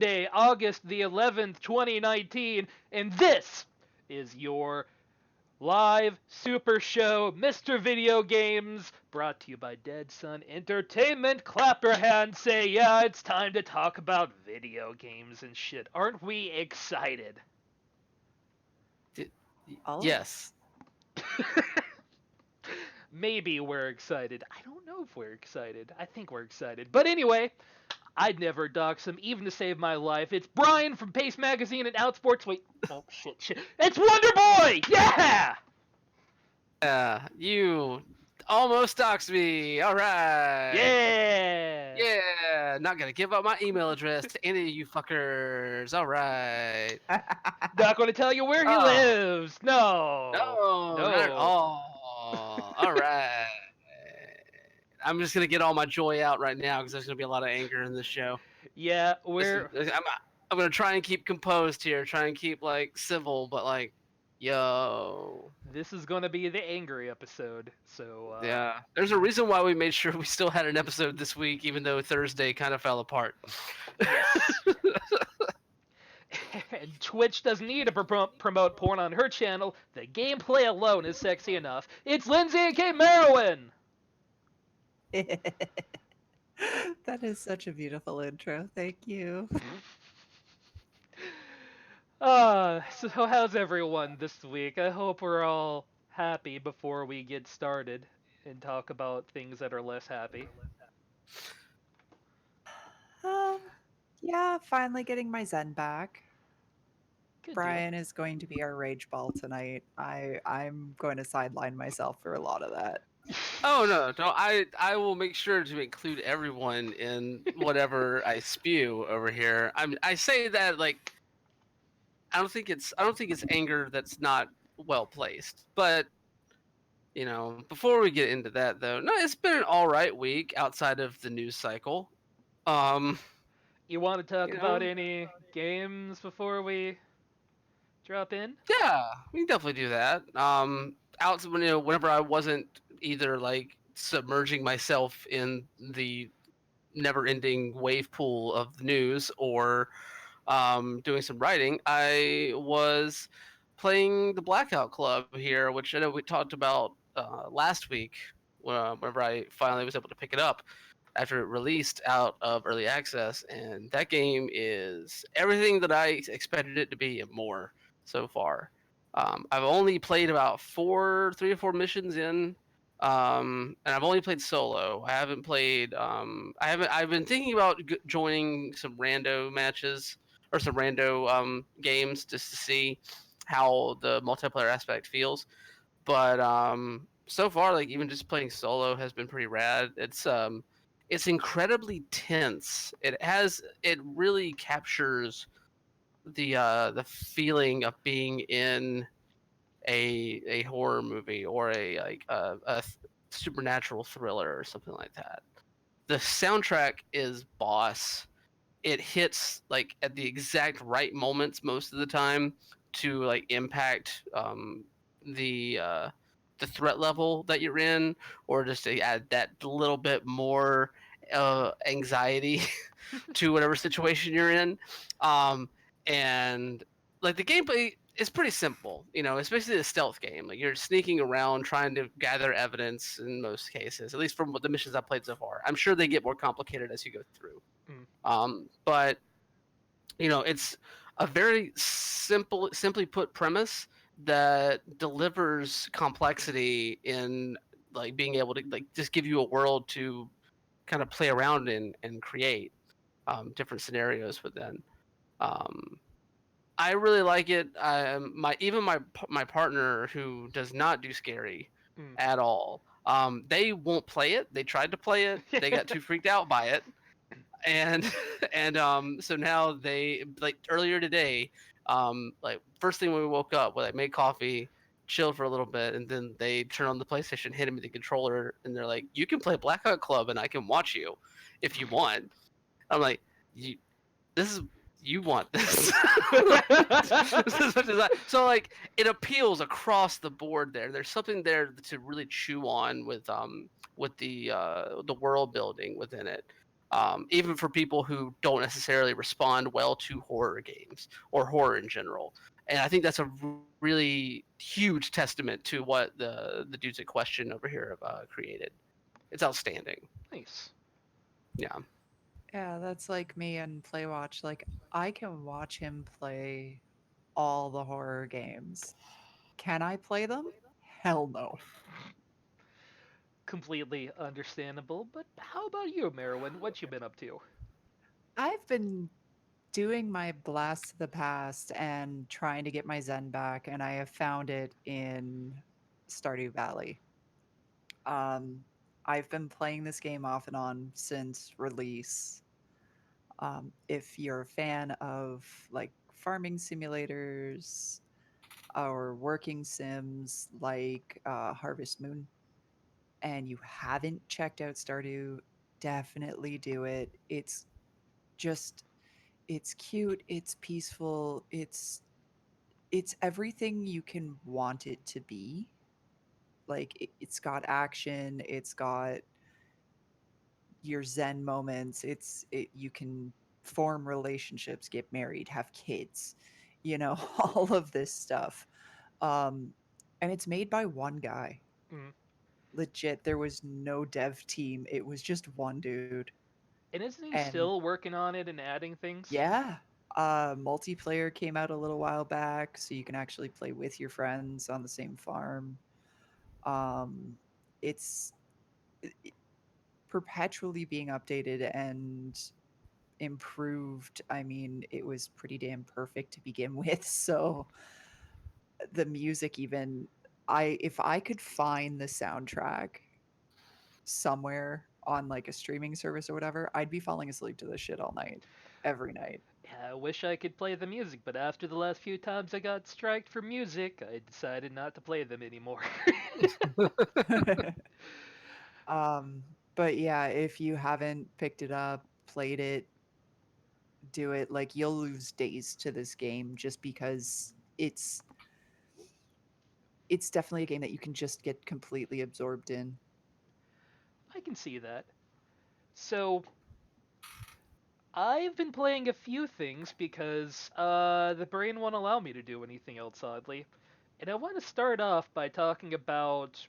Day, August the 11th, 2019, and this is your live super show, Mr. Video Games, brought to you by Dead Sun Entertainment. Clap your hands, say, yeah, it's time to talk about video games and shit. Aren't we excited? D- Oh, yes. Maybe we're excited. I don't know if we're excited. I think we're excited. But anyway, I'd never dox him, even to save my life. It's Brian from Pace Magazine and Outsports. Wait, oh shit. It's Wonder Boy! Yeah! You almost doxed me. All right. Yeah! Yeah, not gonna give up my email address to any of you fuckers. All right. Not going to tell you where he Oh, lives. No. no, not at No. all. All right. I'm just gonna get all my joy out right now because there's gonna be a lot of anger in this show. Yeah, This is, we're. I'm gonna try and keep composed here, try and keep like civil, but like, yo, This is going to be the angry episode. So, yeah. There's a reason why we made sure we still had an episode this week, even though Thursday kind of fell apart. yes. And Twitch doesn't need to promote porn on her channel. The gameplay alone is sexy enough. It's Lindsay and Kate Merowin! that is such a beautiful intro. Thank you. So how's everyone this week? I hope we're all happy before we get started and talk about things that are less happy. Um, yeah, finally getting my Zen back. Good deal. Brian is going to be our rage ball tonight. I'm going to sideline myself for a lot of that. Oh no! I will make sure to include everyone in whatever I spew over here. I say that like I don't think it's anger that's not well placed. But before we get into that though, no, it's been an all right week outside of the news cycle. Um, You want to talk you about know, any games before we drop in? yeah, we can definitely do that. Out whenever I wasn't either like submerging myself in the never-ending wave pool of the news or doing some writing, I was playing the Blackout Club here, which I know we talked about last week. Whenever I finally was able to pick it up after it released out of early access, and that game is everything that I expected it to be and more so far. I've only played about 3 or 4 missions in, and I've only played solo. I haven't played. I haven't. I've been thinking about joining some rando matches or some rando games just to see how the multiplayer aspect feels. But so far, like even just playing solo has been pretty rad. It's incredibly tense. It really captures the feeling of being in a horror movie or a supernatural thriller or something like that. The soundtrack is boss. It hits like at the exact right moments most of the time to like impact the threat level that you're in, or just to add that little bit more anxiety to whatever situation you're in. And like the gameplay is pretty simple, especially the stealth game. Like you're sneaking around trying to gather evidence in most cases, at least from what the missions I've played so far. I'm sure they get more complicated as you go through. Mm. But it's a very simply put premise that delivers complexity in like being able to like just give you a world to kind of play around in and create different scenarios within. Um, I really like it. My partner who does not do scary Mm. at all. They won't play it. They tried to play it. They got too freaked out by it, and so now they like earlier today. Like first thing when we woke up, well, I made coffee, chilled for a little bit, and then they turn on the PlayStation, hit me the controller, and they're like, "You can play Blackout Club, and I can watch you if you want." I'm like, "You this is you want this." So like it appeals across the board there. There's something there to really chew on with the world building within it. even for people who don't necessarily respond well to horror games or horror in general. And I think that's a really huge testament to what the dudes at Question over here have created. It's outstanding. Nice. Yeah. Yeah, that's like me and Playwatch. Like, I can watch him play all the horror games. Can I play them? Hell no. Completely understandable. But how about you, Merwin? What you been up to? I've been doing my Blast of the Past and trying to get my Zen back, and I have found it in Stardew Valley. Um, I've been playing this game off and on since release. If you're a fan of like farming simulators or working sims like Harvest Moon, and you haven't checked out Stardew, definitely do it. Just it's cute, it's peaceful, it's everything you can want it to be. Like it's got action, it's got your zen moments, you can form relationships, get married, have kids, you know, all of this stuff. Um and it's made by one guy. Mm. Legit, there was no dev team. It was just one dude. And isn't he And still working on it and adding things? yeah, multiplayer came out a little while back, so you can actually play with your friends on the same farm. Um, it's perpetually being updated and improved. I mean, it was pretty damn perfect to begin with. So the music, even if I could find the soundtrack somewhere on like a streaming service or whatever, I'd be falling asleep to this shit all night, every night. Yeah, I wish I could play the music, but after the last few times I got striked for music, I decided not to play them anymore. um, but yeah, if you haven't picked it up, played it, do it. Like you'll lose days to this game just because it's definitely a game that you can just get completely absorbed in. I can see that. So, I've been playing a few things because the brain won't allow me to do anything else, oddly. And I want to start off by talking about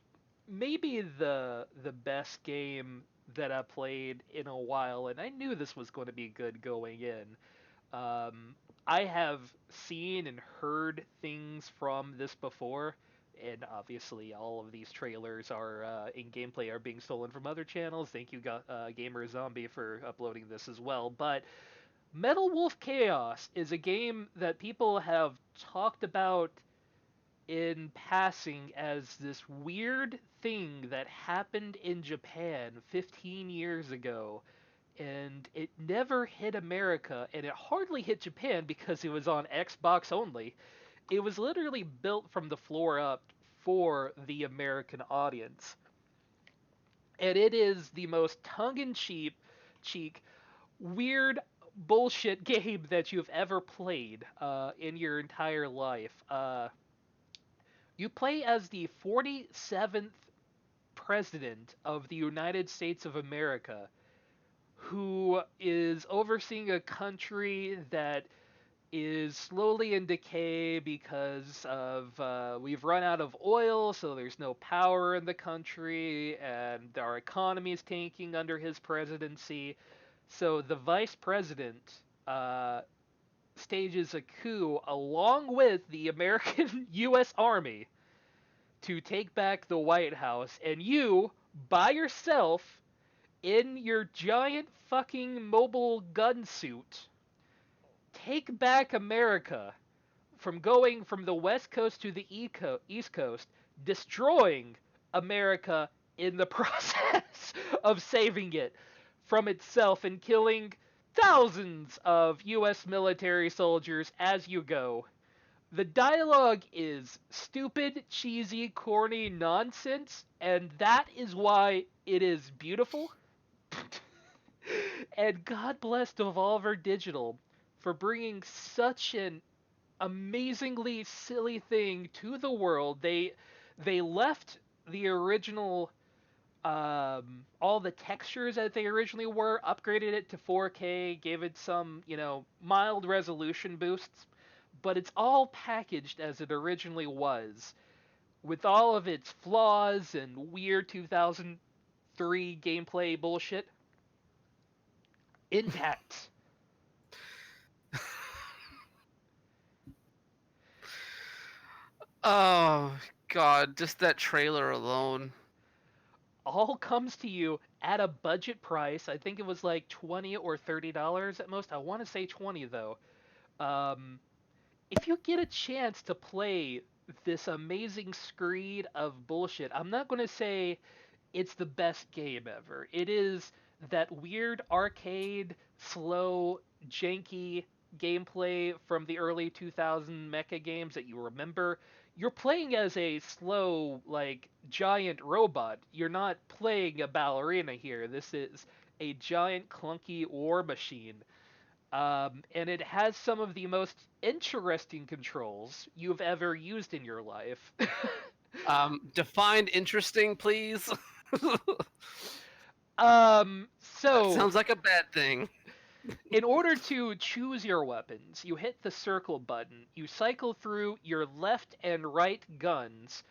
maybe the best game that I played in a while, and I knew this was going to be good going in. I have seen and heard things from this before, and obviously all of these trailers are in gameplay are being stolen from other channels. Thank you, Gamer Zombie, for uploading this as well. But Metal Wolf Chaos is a game that people have talked about in passing as this weird thing that happened in Japan 15 years ago, and it never hit America, and it hardly hit Japan because it was on Xbox only. It was literally built from the floor up for the American audience. And it is the most cheek, weird bullshit game that you've ever played in your entire life. You play as the 47th president of the United States of America, who is overseeing a country that is slowly in decay because of we've run out of oil, so there's no power in the country, and our economy is tanking under his presidency. So the vice president stages a coup along with the American U.S. Army to take back the White House, and you, by yourself, in your giant fucking mobile gun suit, take back America from going from the West Coast to the East Coast, destroying America in the process of saving it from itself and killing thousands of US military soldiers as you go. The dialogue is stupid, cheesy, corny nonsense, and that is why it is beautiful. And God bless Devolver Digital for bringing such an amazingly silly thing to the world. They left the original all the textures as they originally were, upgraded it to 4K, gave it some, mild resolution boosts, but it's all packaged as it originally was, with all of its flaws and weird 2003 gameplay bullshit intact. Oh God, just that trailer alone. All comes to you at a budget price. I think it was like $20 or $30 at most. I want to say 20 though. Um, if you get a chance to play this amazing screed of bullshit, I'm not going to say it's the best game ever. It is that weird arcade, slow, janky gameplay from the early 2000 mecha games that you remember. You're playing as a slow, like, giant robot. You're not playing a ballerina here. This is a giant, clunky war machine. And it has some of the most interesting controls you've ever used in your life. Define interesting, please. That So sounds like a bad thing. in order to choose your weapons, you hit the circle button. You cycle through your left and right guns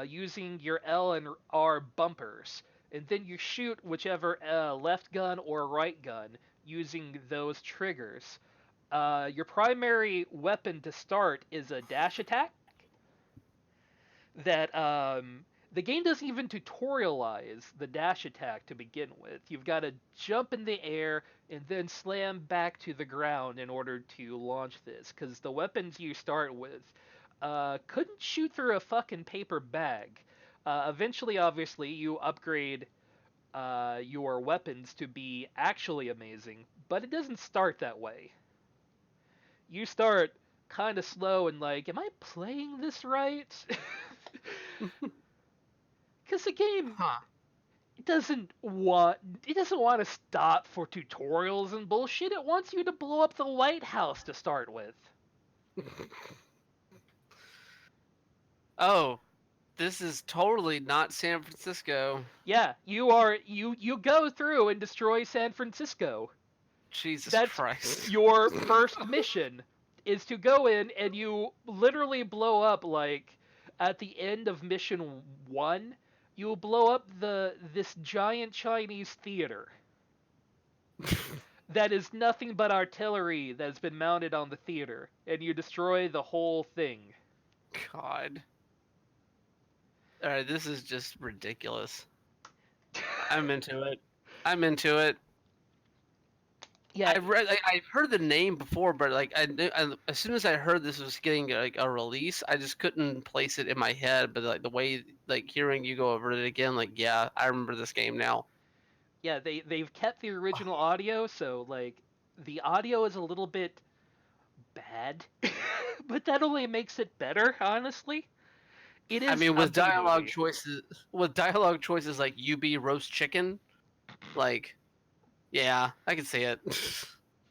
using your L and R bumpers, and then you shoot whichever left gun or right gun using those triggers. Your primary weapon to start is a dash attack that the game doesn't even tutorialize the dash attack to begin with. You've got to jump in the air and then slam back to the ground in order to launch this, because the weapons you start with couldn't shoot through a fucking paper bag. Eventually, obviously, you upgrade your weapons to be actually amazing, but it doesn't start that way. You start kind of slow and like, am I playing this right? Because the game Huh. it doesn't want to stop for tutorials and bullshit. It wants you to blow up the White House to start with. Oh, this is totally not San Francisco. Yeah, you go through and destroy San Francisco. Jesus That's Christ. your first mission, is to go in and you literally blow up, like, at the end of mission 1, you blow up this giant Chinese theater that is nothing but artillery that's been mounted on the theater, and you destroy the whole thing. God. All right, this is just ridiculous. I'm into it. I'm into it. Yeah, I've heard the name before, but like as soon as I heard this was getting like a release, I just couldn't place it in my head. But like the way like hearing you go over it again, like yeah, I remember this game now. yeah, they've kept the original audio, so like the audio is a little bit bad, but that only makes it better, honestly. It I is mean, a B movie. with dialogue choices like "you be roast chicken," like yeah, I can see it.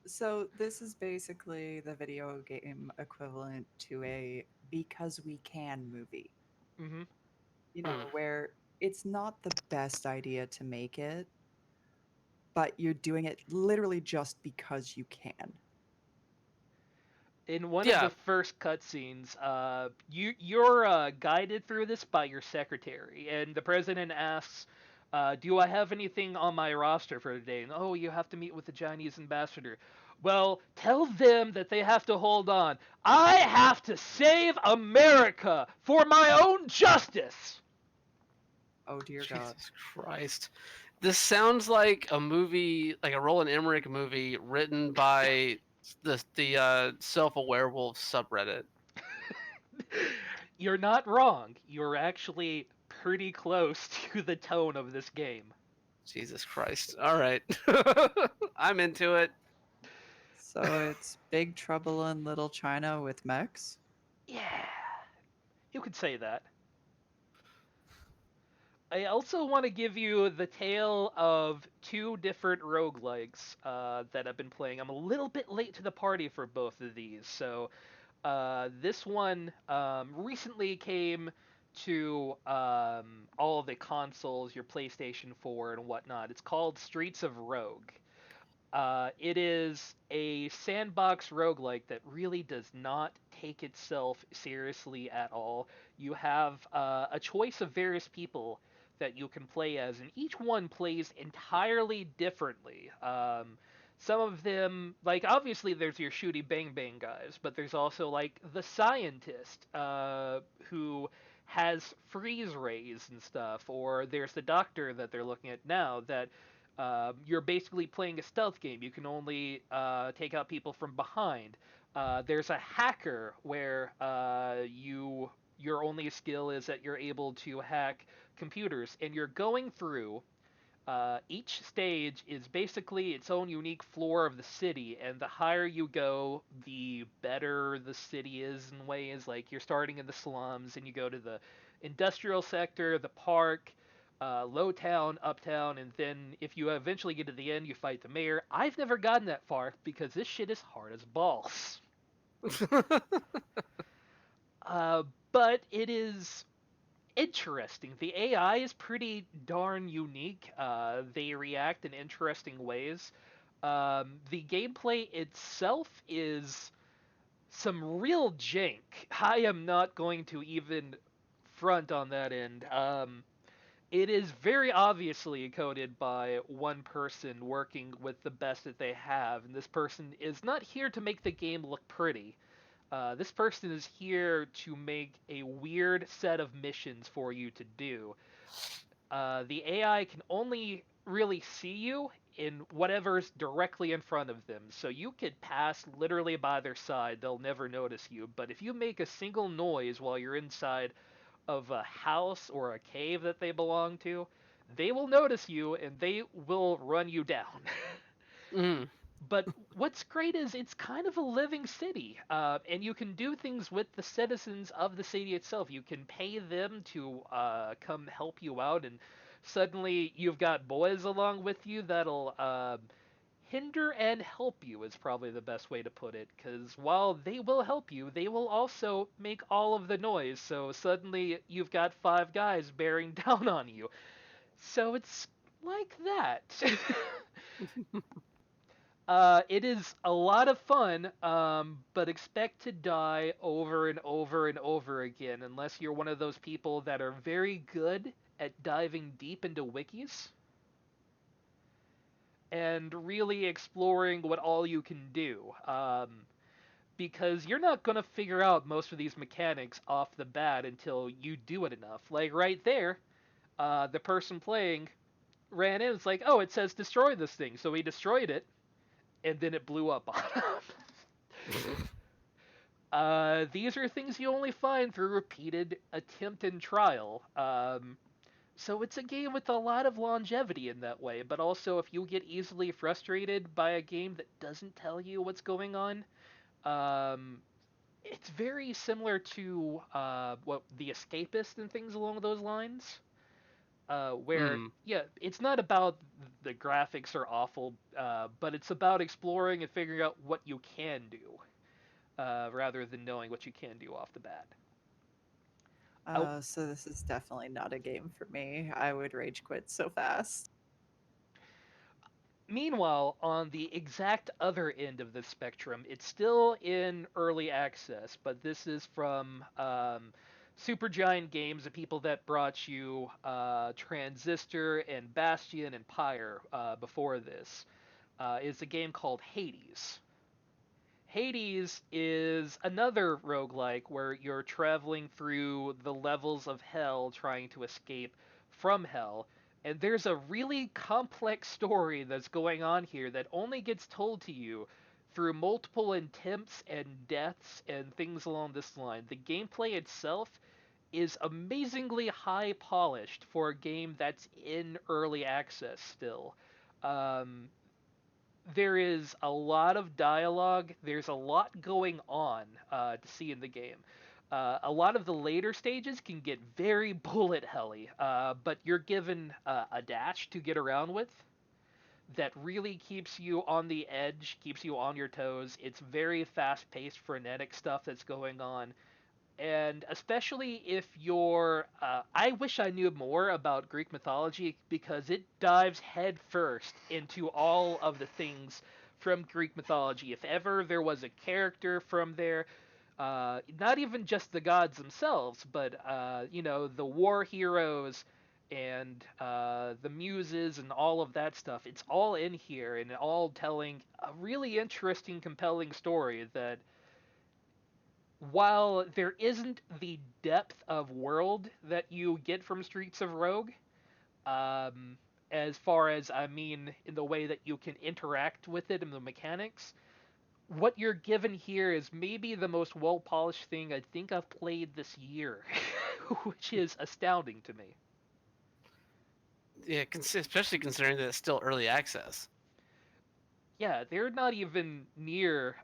So this is basically the video game equivalent to a because we can movie. Hmm. You Hmm. know, where it's not the best idea to make it, but you're doing it literally just because you can. In one of the Yeah, first cutscenes, you're guided through this by your secretary, and the president asks, "Do I have anything on my roster for today?" And, "Oh, you have to meet with the Chinese ambassador." "Well, tell them that they have to hold on. I have to save America for my own justice." Oh dear God. Jesus Christ. This sounds like a movie, like a Roland Emmerich movie written by the self-aware wolf subreddit. You're not wrong. You're actually pretty close to the tone of this game. Jesus Christ. All right. I'm into it. So it's Big Trouble in Little China with mechs? Yeah, you could say that. I also want to give you the tale of two different roguelikes that I've been playing. I'm a little bit late to the party for both of these. So this one recently came to all of the consoles, your PlayStation 4 and whatnot. It's called Streets of Rogue. It is a sandbox roguelike that really does not take itself seriously at all. You have a choice of various people that you can play as, and each one plays entirely differently. Some of them, like, obviously there's your shooty bang bang guys, but there's also like the scientist who has freeze rays and stuff, or there's the doctor that they're looking at now that you're basically playing a stealth game. You can only take out people from behind. There's a hacker where your only skill is that you're able to hack computers, and you're going through. Each stage is basically its own unique floor of the city, and the higher you go, the better the city is in ways. Like you're starting in the slums, and you go to the industrial sector, the park, low town, uptown, and then if you eventually get to the end, you fight the mayor. I've never gotten that far because this shit is hard as balls. Uh, but it is interesting. The AI is pretty darn unique. They react in interesting ways. The gameplay itself is some real jank. I am not going to even front on that end. It is very obviously coded by one person working with the best that they have, and this person is not here to make the game look pretty. This person is here to make a weird set of missions for you to do. The AI can only really see you in whatever's directly in front of them. So you could pass literally by their side, they'll never notice you. But if you make a single noise while you're inside of a house or a cave that they belong to, they will notice you and they will run you down. Mm. But what's great is it's kind of a living city, and you can do things with the citizens of the city itself. You can pay them to come help you out, and suddenly you've got boys along with you that'll hinder and help you, is probably the best way to put it. Because while they will help you, they will also make all of the noise. So suddenly you've got five guys bearing down on you. So it's like that. It is a lot of fun, but expect to die over and over and over again unless you're one of those people that are very good at diving deep into wikis and really exploring what all you can do. Because you're not going to figure out most of these mechanics off the bat until you do it enough. Like right there, the person playing ran in. It's like, oh, it says destroy this thing. So he destroyed it, and then it blew up on him. These are things you only find through repeated attempt and trial. So it's a game with a lot of longevity in that way, but also if you get easily frustrated by a game that doesn't tell you what's going on, um, it's very similar to what the Escapist and things along those lines. Where Mm. yeah, it's not about the graphics are awful, but it's about exploring and figuring out what you can do rather than knowing what you can do off the bat. Oh, So this is definitely not a game for me. I would rage quit so fast. meanwhile, on the exact other end of the spectrum, it's still in early access, but this is from Supergiant Games, the people that brought you Transistor and Bastion and Pyre before this. Is a game called Hades. Hades is another roguelike where you're traveling through the levels of hell trying to escape from hell. And there's a really complex story that's going on here that only gets told to you through multiple attempts and deaths and things along this line. The gameplay itself is amazingly high polished for a game that's in early access still. Um, there is a lot of dialogue. There's a lot going on to see in the game. A lot of the later stages can get very bullet helly, but you're given a dash to get around with that really keeps you on the edge, keeps you on your toes. It's very fast paced, frenetic stuff that's going on. And especially if you're, I wish I knew more about Greek mythology because it dives headfirst into all of the things from Greek mythology. If ever there was a character from there, not even just the gods themselves, but the war heroes and the muses and all of that stuff. It's all in here and all telling a really interesting, compelling story that while there isn't the depth of world that you get from Streets of Rogue, um, as far as I mean in the way that you can interact with it and the mechanics, what you're given here is maybe the most well polished thing I think I've played this year, which is astounding to me. Yeah, especially considering that it's still early access. Yeah, they're not even near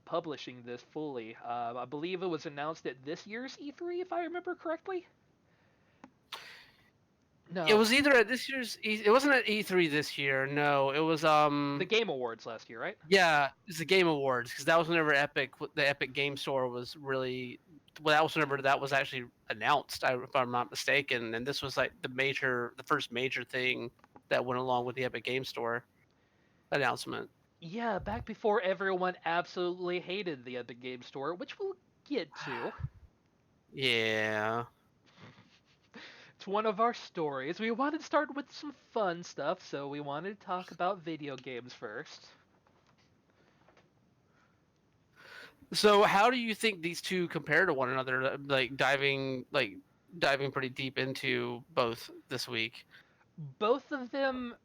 publishing this fully. I believe it was announced at this year's E3, if I remember correctly. It No, was either at this year's it wasn't at E3 this year. No, it was the Game Awards last year, right? yeah, it's the Game Awards because that was whenever the Epic Game Store was really well, that was whenever that was actually announced, if I'm not mistaken, and this was like the first major thing that went along with the Epic Game Store announcement. Yeah, back before everyone absolutely hated the Epic Game Store, which we'll get to. Yeah. It's one of our stories. We wanted to start with some fun stuff, so we wanted to talk about video games first. So how do you think these two compare to one another? Diving pretty deep into both this week. Both of them,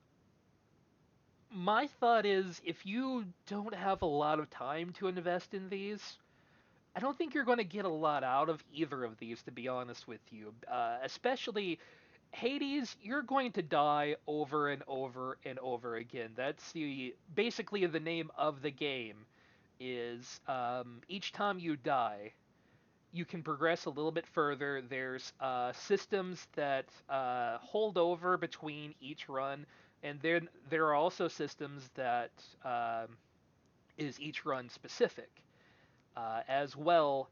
my thought is if you don't have a lot of time to invest in these, I don't think you're going to get a lot out of either of these, to be honest with you. Especially Hades, you're going to die over and over and over again. That's basically the name of the game. Is each time you die, you can progress a little bit further. There's systems that hold over between each run, and then there are also systems that is each run specific. As well,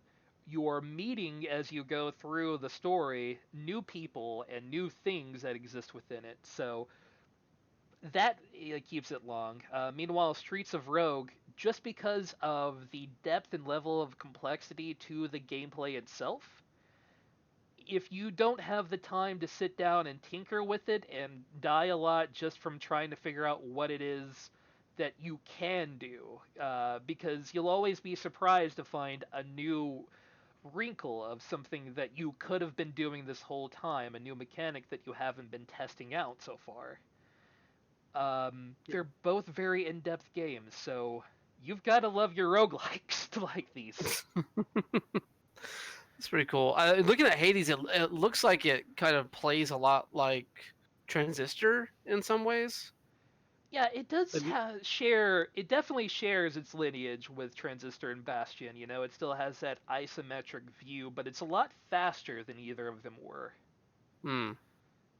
you're meeting as you go through the story new people and new things that exist within it. So that keeps it long. Meanwhile, Streets of Rogue, just because of the depth and level of complexity to the gameplay itself, if you don't have the time to sit down and tinker with it and die a lot just from trying to figure out what it is that you can do, because you'll always be surprised to find a new wrinkle of something that you could have been doing this whole time, a new mechanic that you haven't been testing out so far. They're both very in-depth games, so you've got to love your roguelikes to like these. It's pretty cool. Looking at Hades, it looks like it kind of plays a lot like Transistor in some ways. Yeah, it does Like, share. It definitely shares its lineage with Transistor and Bastion. It still has that isometric view, but it's a lot faster than either of them were. hmm.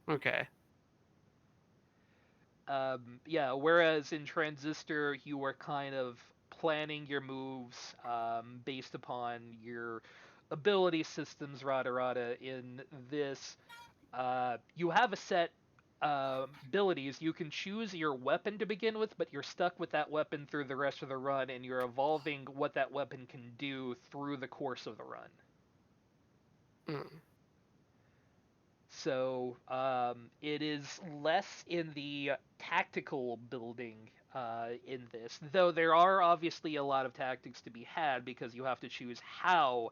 Okay. Yeah, whereas in Transistor, you were kind of planning your moves based upon your ability systems, rada rada. In this, you have a set abilities. You can choose your weapon to begin with, but you're stuck with that weapon through the rest of the run, and you're evolving what that weapon can do through the course of the run. Mm. So it is less in the tactical building in this, though there are obviously a lot of tactics to be had because you have to choose how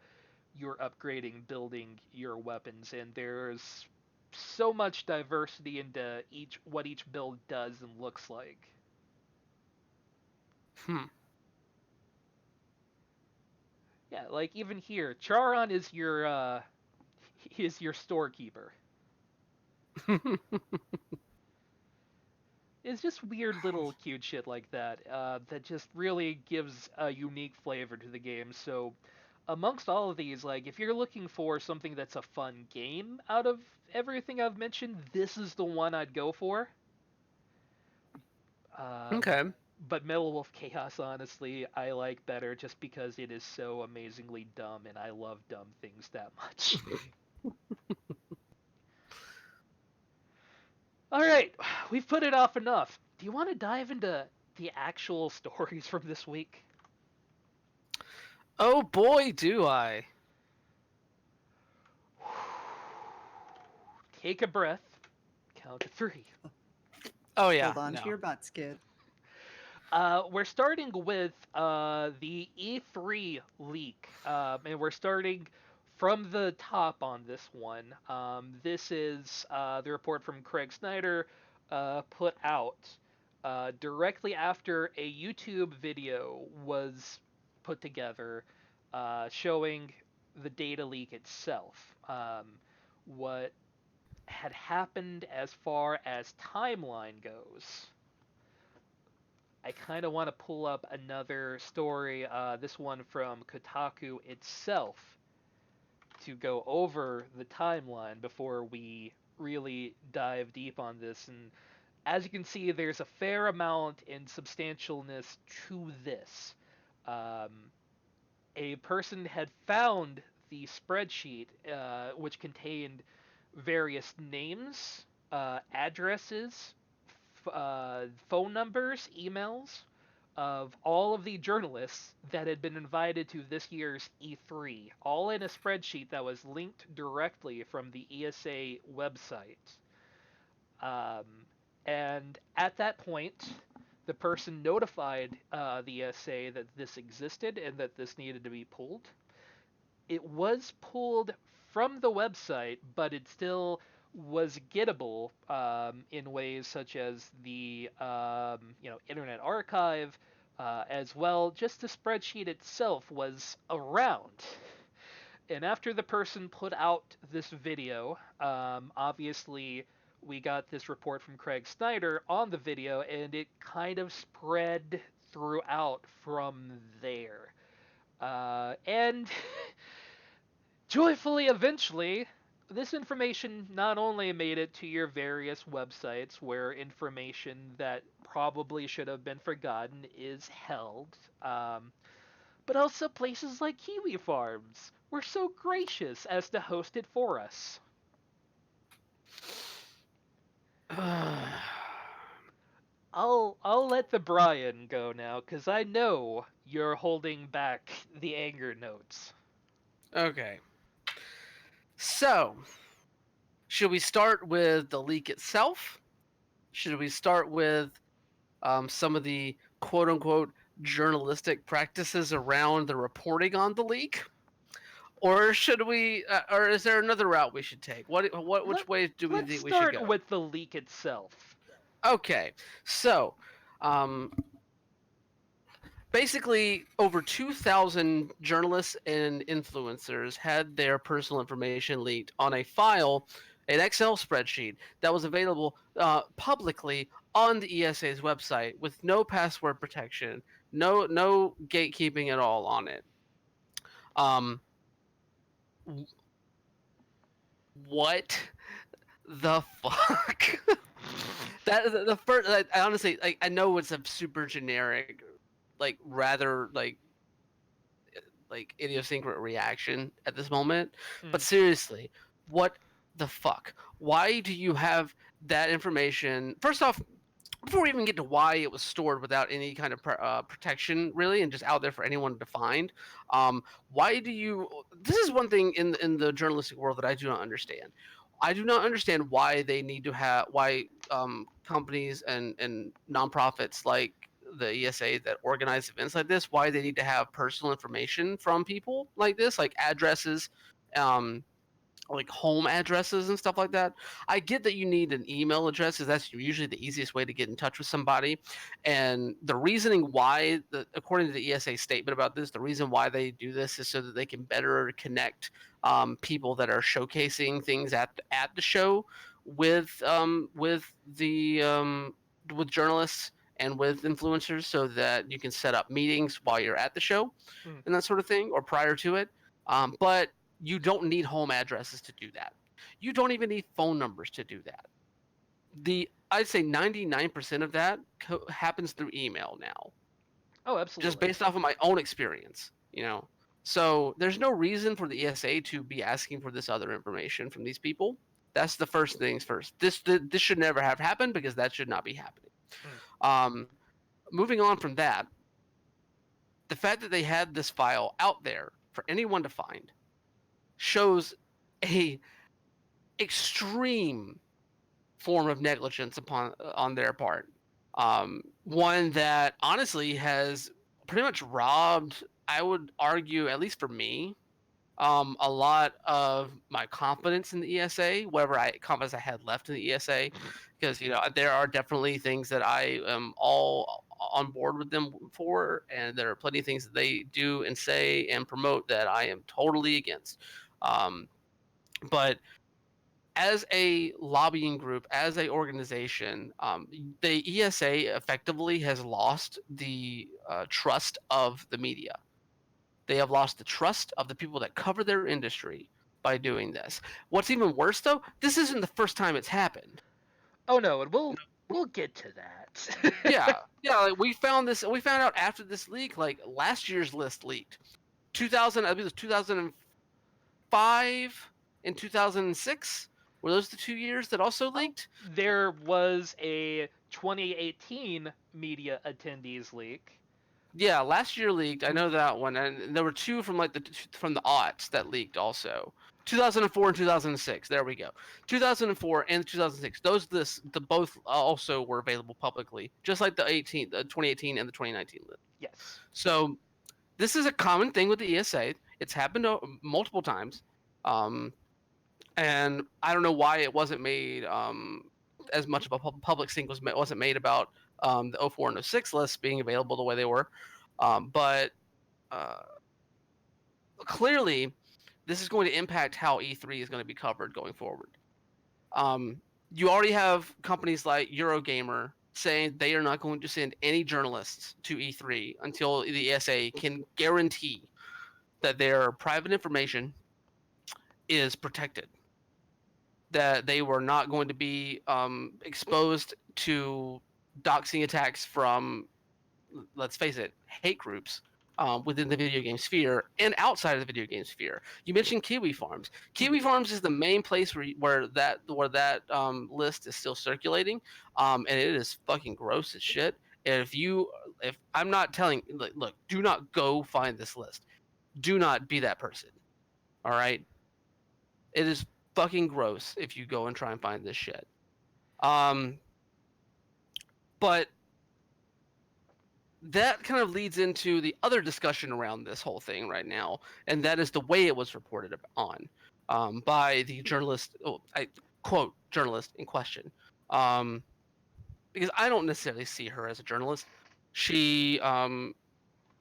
you're upgrading, building your weapons, and there's so much diversity into what each build does and looks like. Hmm. Yeah, like even here, Charon is your storekeeper. It's just weird little cute shit like that that just really gives a unique flavor to the game. So, amongst all of these, like if you're looking for something that's a fun game out of everything I've mentioned, this is the one I'd go for. Um, Okay. But Metal Wolf Chaos, honestly, I like better just because it is so amazingly dumb, and I love dumb things that much. All right, we've put it off enough. Do you want to dive into the actual stories from this week? Oh boy, do I. Take a breath. Count to three. Oh yeah, Hold on to no. your butts, kid. We're starting with the E3 leak, and we're starting from the top on this one. This is the report from Craig Snyder put out directly after a YouTube video was put together showing the data leak itself. What had happened as far as timeline goes. I kind of want to pull up another story, this one from Kotaku itself, to go over the timeline before we really dive deep on this. And as you can see, there's a fair amount in substantialness to this. Um, a person had found the spreadsheet, which contained various names, addresses, phone numbers, emails of all of the journalists that had been invited to this year's E3, all in a spreadsheet that was linked directly from the ESA website. Um, and at that point, the person notified the ESA that this existed and that this needed to be pulled. It was pulled from the website, but it still was gettable in ways such as the Internet Archive, as well. Just the spreadsheet itself was around. And after the person put out this video, obviously we got this report from Craig Snyder on the video, and it kind of spread throughout from there. And joyfully, eventually, this information not only made it to your various websites where information that probably should have been forgotten is held, but also places like Kiwi Farms were so gracious as to host it for us. I'll let the Brian go now, cause I know you're holding back the anger notes. Okay. So, should we start with the leak itself? Should we start with some of the quote unquote journalistic practices around the reporting on the leak? Or should we, or is there another route we should take? Let, Which way do we let's think we should start go? with the leak itself. Okay, so um, basically, over 2,000 journalists and influencers had their personal information leaked on a file, an Excel spreadsheet that was available publicly on the ESA's website with no password protection, no gatekeeping at all on it. Um, what the fuck? That the first, I honestly, like, I know it's a super generic, like rather like idiosyncratic reaction at this moment, but Mm. seriously, what the fuck? Why do you have that information? First off, before we even get to why it was stored without any kind of protection, really, and just out there for anyone to find, why do you? This is one thing in the journalistic world that I do not understand. I do not understand why they need to have why companies and nonprofits like the ESA that organize events like this, why they need to have personal information from people like this, like addresses, um, like home addresses and stuff like that. I get that you need an email address because that's usually the easiest way to get in touch with somebody. And the reasoning why, according to the ESA statement about this, the reason why they do this is so that they can better connect people that are showcasing things at the show with the with journalists and with influencers, so that you can set up meetings while you're at the show Mm. and that sort of thing, or prior to it. But you don't need home addresses to do that. You don't even need phone numbers to do that. The I'd say 99% of that happens through email now, Oh, just absolutely. based off of my own experience. So there's no reason for the ESA to be asking for this other information from these people. That's the first things first. This should never have happened because that should not be happening. Um, moving on from that, the fact that they had this file out there for anyone to find shows a extreme form of negligence on their part. One that honestly has pretty much robbed, I would argue, at least for me, a lot of my confidence in the ESA, whatever confidence I had left in the ESA, because there are definitely things that I am all on board with them for, and there are plenty of things that they do and say and promote that I am totally against. But as a lobbying group, as a organization, the ESA effectively has lost the trust of the media. They have lost the trust of the people that cover their industry by doing this. What's even worse, though, this isn't the first time it's happened. Oh no, and we'll get to that. Yeah, like we found out after this leak, like last year's list leaked. 2000, I believe it was 2005 and 2006. Were those the 2 years that also leaked? There was a 2018 media attendees leak. Yeah, last year leaked. I know that one, and there were two from from the aughts that leaked also. 2004 and 2006. There we go. 2004 and 2006. The both also were available publicly, just like the 2018 and the 2019 list. Yes. So this is a common thing with the ESA. It's happened multiple times, and I don't know why it wasn't made as much of a public thing wasn't made about the 04 and 06 lists being available the way they were. But clearly, this is going to impact how E3 is going to be covered going forward. You already have companies like Eurogamer saying they are not going to send any journalists to E3 until the ESA can guarantee that their private information is protected, that they were not going to be exposed to doxing attacks from, let's face it, hate groups within the video game sphere and outside of the video game sphere. You mentioned Kiwi Farms. Kiwi Farms is the main place where that list is still circulating, and it is fucking gross as shit. If I'm not telling, look, do not go find this list. Do not be that person. All right. It is fucking gross if you go and try and find this shit. But that kind of leads into the other discussion around this whole thing right now, and that is the way it was reported on by the journalist. I quote journalist in question, because I don't necessarily see her as a journalist. She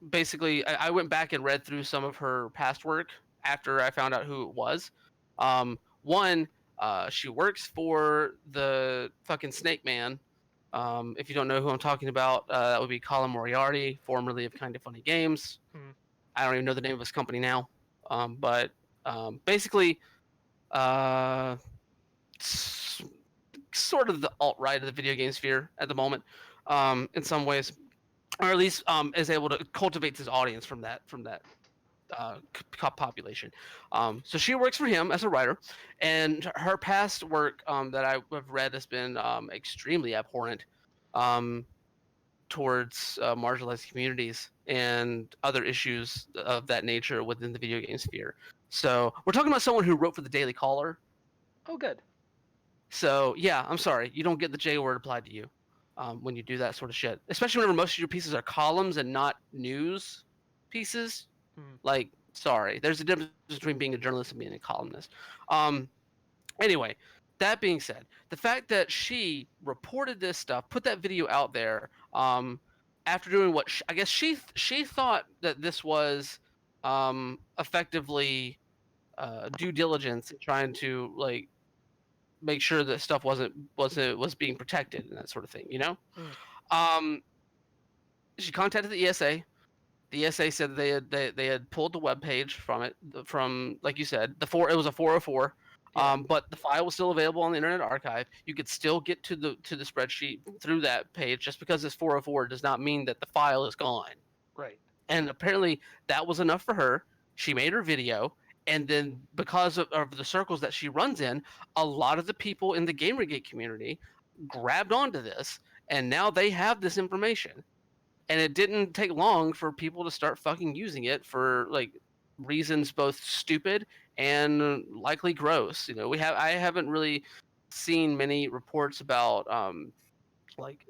basically, I went back and read through some of her past work after I found out who it was. One, she works for the fucking Snake Man. If you don't know who I'm talking about, that would be Colin Moriarty, formerly of Kind of Funny Games. I don't even know the name of his company now. But basically, sort of the alt-right of the video game sphere at the moment, in some ways, or at least is able to cultivate his audience from that population. So she works for him as a writer, and her past work that I have read has been extremely abhorrent towards marginalized communities and other issues of that nature within the video game sphere. So we're talking about someone who wrote for the Daily Caller. Oh, good. So yeah, I'm sorry, you don't get the J word applied to you when you do that sort of shit, especially whenever most of your pieces are columns and not news pieces. Like, sorry, there's a difference between being a journalist and being a columnist. Anyway, that being said, the fact that she reported this stuff, put that video out there, after doing what I guess she thought that this was effectively due diligence, trying to like make sure that stuff was being protected and that sort of thing, She contacted the ESA. The ESA said they had pulled the web page from it, from, like you said, it was a 404. Yeah. But the file was still available on the Internet Archive. You could still get to the spreadsheet through that page. Just because it's 404 does not mean that the file is gone. Right. And apparently that was enough for her. She made her video, and then because of the circles that she runs in, a lot of the people in the Gamergate community grabbed onto this, and now they have this information. And it didn't take long for people to start fucking using it for like reasons both stupid and likely gross. You know, I haven't really seen many reports about like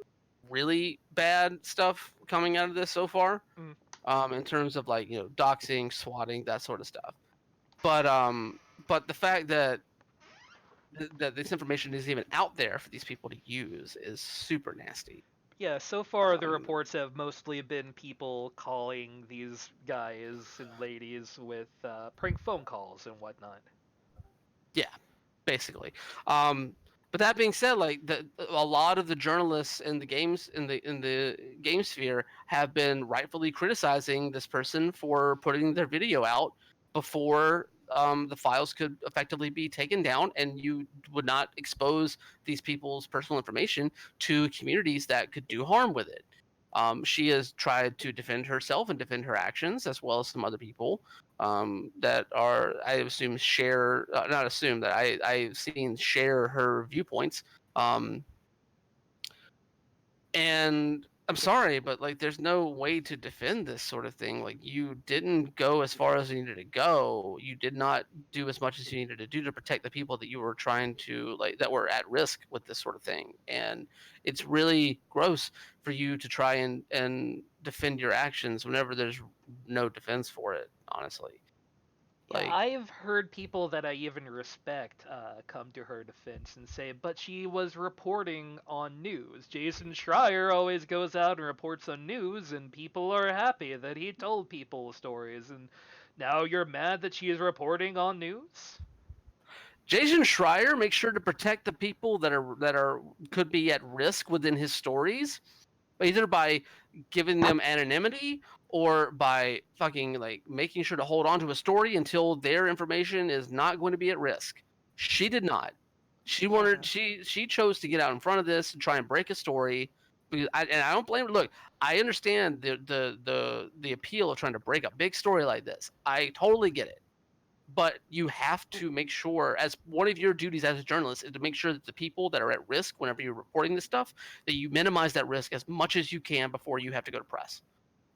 really bad stuff coming out of this so far, Mm. in terms of like, doxing, swatting, that sort of stuff. But but the fact that this information is even out there for these people to use is super nasty. Yeah, so far the Um, reports have mostly been people calling these guys and ladies with prank phone calls and whatnot. yeah, basically. Um, but that being said, like a lot of the journalists in the game sphere have been rightfully criticizing this person for putting their video out before the files could effectively be taken down, and you would not expose these people's personal information to communities that could do harm with it. She has tried to defend herself and defend her actions, as well as some other people that are, I assume, share, not assume, that I've seen share her viewpoints. Um, and I'm sorry, but like, there's no way to defend this sort of thing. Like, you didn't go as far as you needed to go. You did not do as much as you needed to do to protect the people that you were trying to, like, that were at risk with this sort of thing. And it's really gross for you to try and defend your actions whenever there's no defense for it, honestly. Yeah, Like, I've heard people that I even respect come to her defense and say, but she was reporting on news. Jason Schreier always goes out and reports on news, and people are happy that he told people stories, and now you're mad that she is reporting on news? Jason Schreier makes sure to protect the people that are could be at risk within his stories, either by giving them anonymity or by fucking like making sure to hold on to a story until their information is not going to be at risk. She did not. She Yeah. wanted she chose to get out in front of this and try and break a story. And I don't blame her. Look, I understand the appeal of trying to break a big story like this. I totally get it, but you have to make sure, as one of your duties as a journalist is to make sure that the people that are at risk whenever you're reporting this stuff, that you minimize that risk as much as you can before you have to go to press.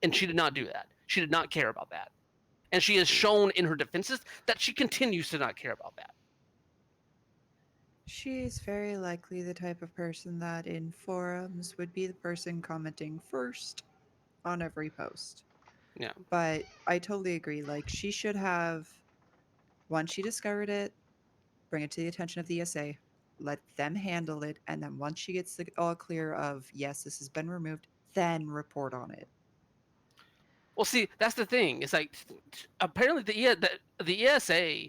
And she did not do that. She did not care about that, and she has shown in her defenses that she continues to not care about that. She's very likely the type of person that in forums would be the person commenting first on every post. Yeah. But I totally agree. Like, she should have, once she discovered it, bring it to the attention of the ESA, let them handle it, and then once she gets the all clear of, yes, this has been removed, then report on it. Well, see, that's the thing. It's like apparently the ESA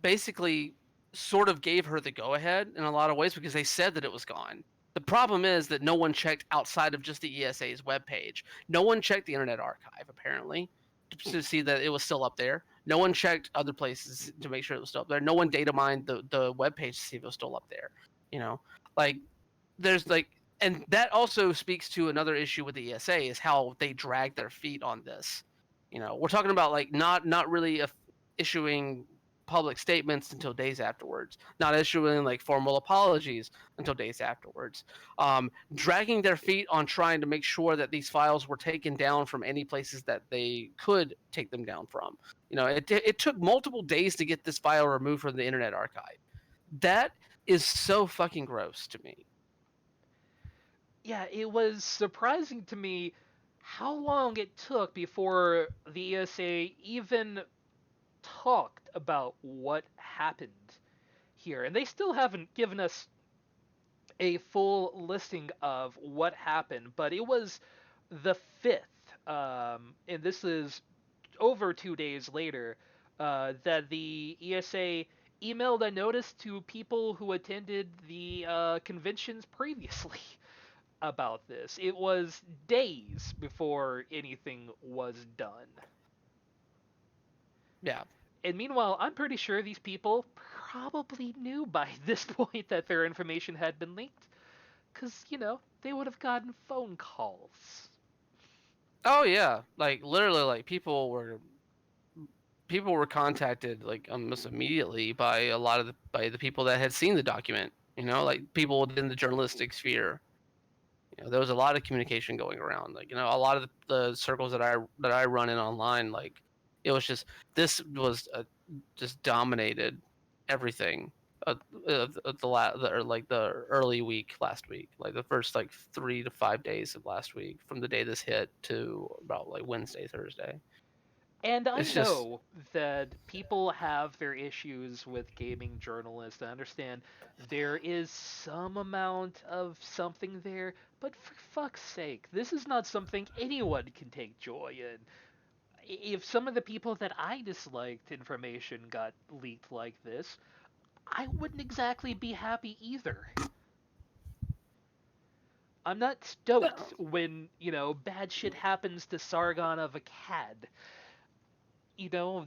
basically sort of gave her the go ahead in a lot of ways because they said that it was gone. The problem is that no one checked outside of just the ESA's webpage. No one checked the Internet Archive apparently to see that it was still up there. No one checked other places to make sure it was still up there. No one data mined the webpage to see if it was still up there. You know, like there's like, and that also speaks to another issue with the ESA is how they drag their feet on this. You know, we're talking about like not really issuing public statements until days afterwards, not issuing like formal apologies until days afterwards, dragging their feet on trying to make sure that these files were taken down from any places that they could take them down from. You know, it took multiple days to get this file removed from the Internet Archive. That is so fucking gross to me. Yeah, it was surprising to me how long it took before the ESA even talked about what happened here. And they still haven't given us a full listing of what happened, but it was the 5th, and this is over 2 days later, that the ESA emailed a notice to people who attended the conventions previously about this. It was days before anything was done. Yeah. And meanwhile, I'm pretty sure these people probably knew by this point that their information had been leaked, because, they would have gotten phone calls. Oh yeah, like literally, like people were contacted like almost immediately by by the people that had seen the document. Like people within the journalistic sphere. There was a lot of communication going around. Like a lot of the circles that I run in online, like it was just this was just dominated everything. Of or like the early week last week, like the first like 3 to 5 days of last week, from the day this hit to about like Wednesday, Thursday. And I It's just know that people have their issues with gaming journalists. I understand there is some amount of something there, but for fuck's sake, this is not something anyone can take joy in. If some of the people that I disliked information got leaked like this, I wouldn't exactly be happy either. I'm not stoked when, bad shit happens to Sargon of Akkad.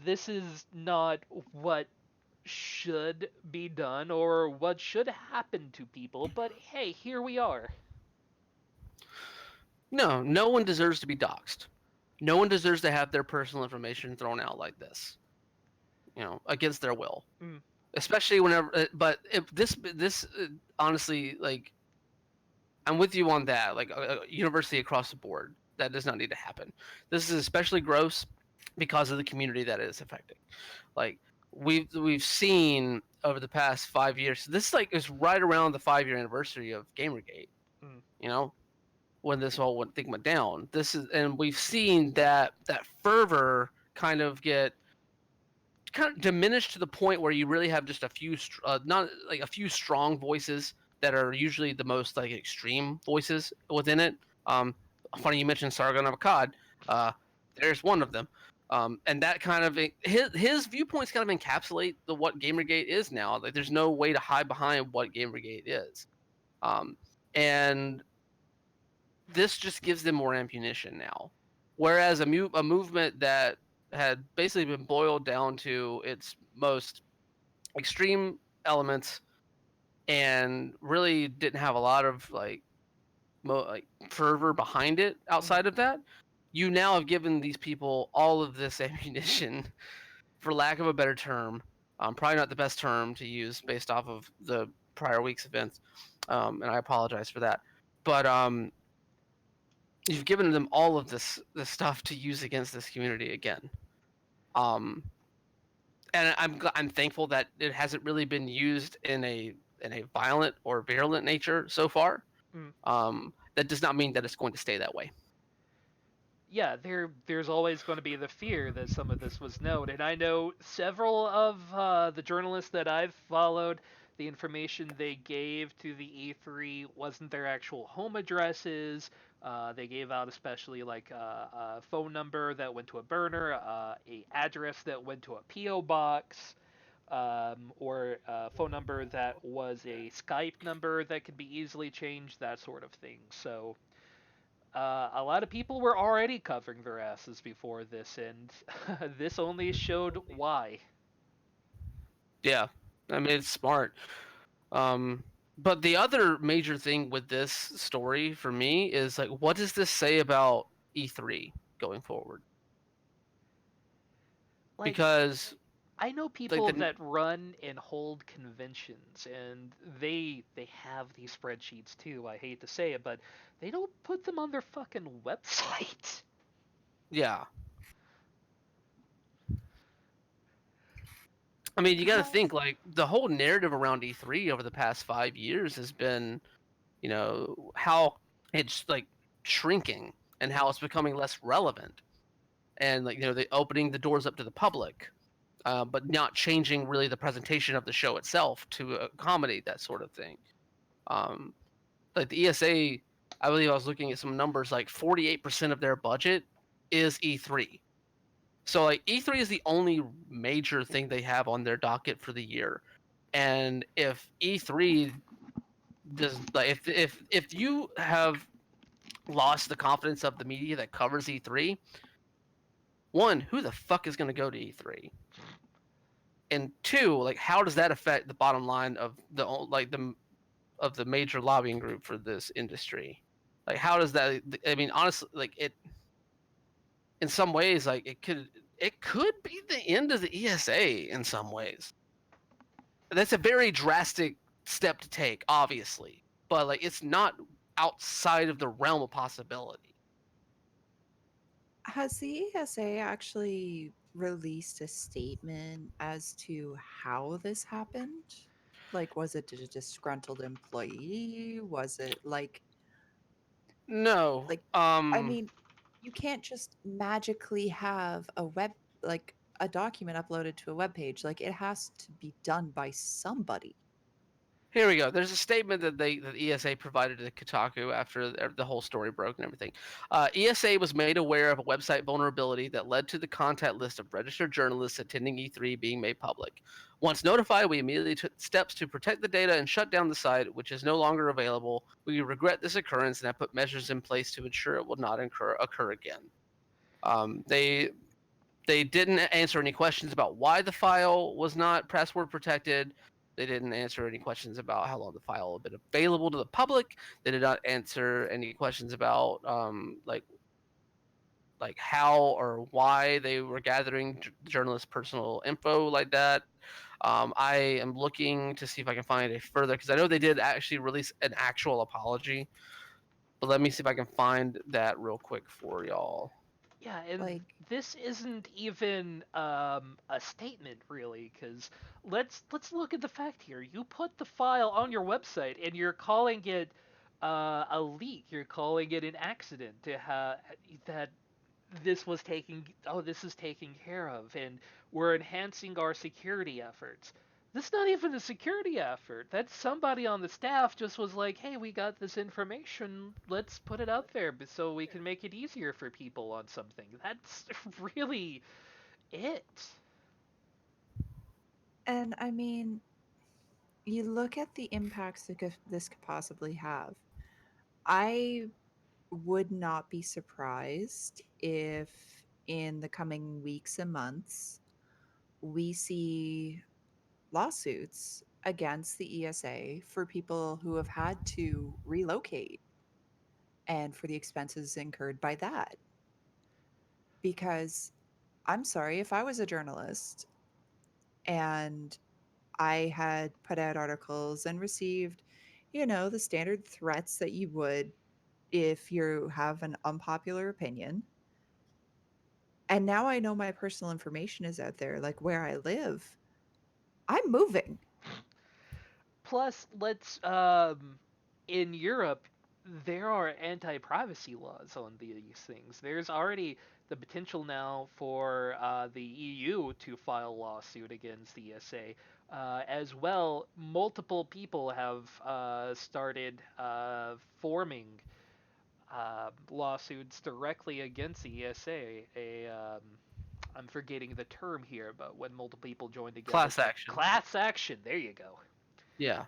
This is not what should be done or what should happen to people, but hey, here we are. no one deserves to be doxxed. No one deserves to have their personal information thrown out like this, against their will. Mm. Especially whenever, but if this honestly, like, I'm with you on that. Like, university across the board, that does not need to happen. This is especially gross because of the community that it is affecting. Like, we've seen over the past 5 years. This like is right around the 5-year anniversary of Gamergate. Mm. You know, when this whole thing went down. And we've seen that fervor kind of diminished to the point where you really have just a few, not like a few strong voices that are usually the most like extreme voices within it. Funny you mentioned Sargon of Akkad. There's one of them. And that kind of his viewpoints kind of encapsulate what Gamergate is now. Like there's no way to hide behind what Gamergate is. And this just gives them more ammunition now. Whereas a movement that had basically been boiled down to its most extreme elements and really didn't have a lot of like fervor behind it outside of that, you now have given these people all of this ammunition, for lack of a better term. Probably not the best term to use based off of the prior week's events, and I apologize for that. But you've given them all of this stuff to use against this community again. And I'm thankful that it hasn't really been used in a violent or virulent nature so far. Mm. That does not mean that it's going to stay that way. Yeah, there's always going to be the fear that some of this was known, and I know several of the journalists that I've followed. The information they gave to the E3 wasn't their actual home addresses. They gave out especially like a phone number that went to a burner, a address that went to a PO box, or a phone number that was a Skype number that could be easily changed, that sort of thing. So a lot of people were already covering their asses before this, and this only showed why. Yeah, I mean it's smart. But the other major thing with this story for me is like, what does this say about E3 going forward? Like, Because I know like people the that run and hold conventions, and they have these spreadsheets too. I hate to say it, but they don't put them on their fucking website. yeah, I mean, you got to God. think like the whole narrative around E3 over the past 5 years has been, how it's like shrinking and how it's becoming less relevant, and like the opening the doors up to the public, but not changing really the presentation of the show itself to accommodate that sort of thing. Um, like the ESA, I believe I was looking at some numbers, like 48% of their budget is E3. So like E3 is the only major thing they have on their docket for the year. And if E3 does, like, if you have lost the confidence of the media that covers E3, one, who the fuck is going to go to E3? And two, like how does that affect the bottom line of the major lobbying group for this industry? Like how does that? I mean, honestly, like it in some ways, like it could be the end of the ESA in some ways. That's a very drastic step to take, obviously, but like it's not outside of the realm of possibility. Has the ESA actually released a statement as to how this happened? Like, was it a disgruntled employee? Was it No, like, I mean, you can't just magically have like a document uploaded to a web page. Like, it has to be done by somebody. here we go. There's a statement that ESA provided to Kotaku after the whole story broke and everything. ESA was made aware of a website vulnerability that led to the contact list of registered journalists attending E3 being made public. Once notified, we immediately took steps to protect the data and shut down the site, which is no longer available. We regret this occurrence and have put measures in place to ensure it will not occur again. They didn't answer any questions about why the file was not password protected. They didn't answer any questions about how long the file had been available to the public. They did not answer any questions about like how or why they were gathering journalists' personal info like that. I am looking to see if I can find a further because I know they did actually release an actual apology, but let me see if I can find that real quick for y'all. Yeah, and Like, this isn't even a statement really, because let's look at the fact here. You put the file on your website, and you're calling it a leak. You're calling it an accident to that this is taken care of, and we're enhancing our security efforts. This is not even a security effort. That's somebody on the staff just was like, hey, we got this information, let's put it out there so we can make it easier for people on something. That's really it. and I mean, you look at the impacts that this could possibly have. I would not be surprised if in the coming weeks and months we see lawsuits against the ESA for people who have had to relocate and for the expenses incurred by that. Because I'm sorry, if I was a journalist and I had put out articles and received, the standard threats that you would if you have an unpopular opinion, and now I know my personal information is out there, like where I live, I'm moving. Plus, let's in Europe, there are anti-privacy laws on these things. There's already the potential now for the EU to file a lawsuit against the ESA. As well, multiple people have started forming lawsuits directly against the ESA. I'm forgetting the term here, but when multiple people join together Class to action. class action. There you go. Yeah.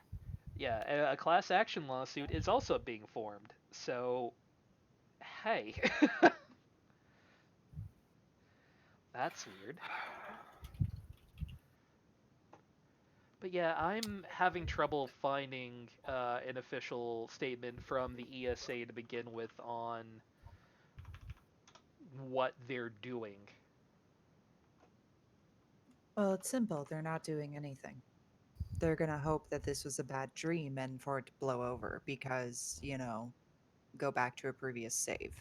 Yeah, a class action lawsuit is also being formed. So, hey, that's weird. But yeah, I'm having trouble finding an official statement from the ESA to begin with on what they're doing. Well, it's simple. They're not doing anything. They're going to hope that this was a bad dream and for it to blow over because, go back to a previous save.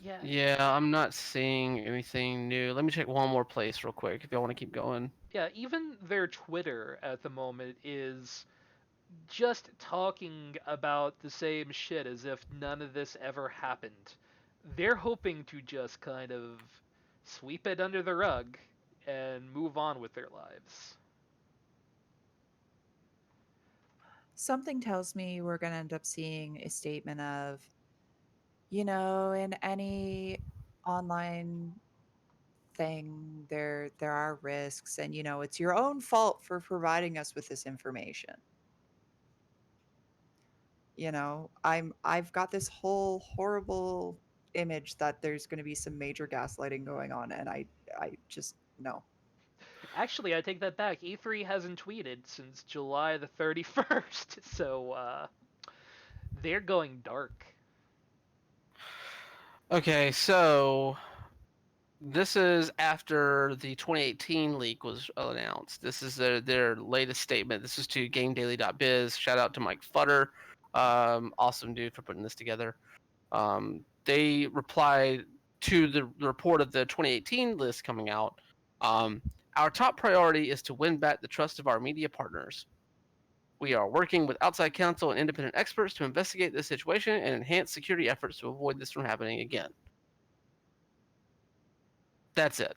Yeah, Yeah, I'm not seeing anything new. Let me check one more place real quick if y'all want to keep going. yeah, even their Twitter at the moment is just talking about the same shit as if none of this ever happened. They're hoping to just kind of sweep it under the rug and move on with their lives. Something tells me we're going to end up seeing a statement of, in any online thing, there are risks, and it's your own fault for providing us with this information. I've got this whole horrible image that there's going to be some major gaslighting going on, and I just no. Actually, I take that back. E3 hasn't tweeted since July the 31st, so they're going dark. Okay, so this is after the 2018 leak was announced. This is their latest statement. This is to GameDaily.biz. Shout out to Mike Futter, awesome dude for putting this together. They replied to the report of the 2018 list coming out. Our top priority is to win back the trust of our media partners. We are working with outside counsel and independent experts to investigate this situation and enhance security efforts to avoid this from happening again. That's it.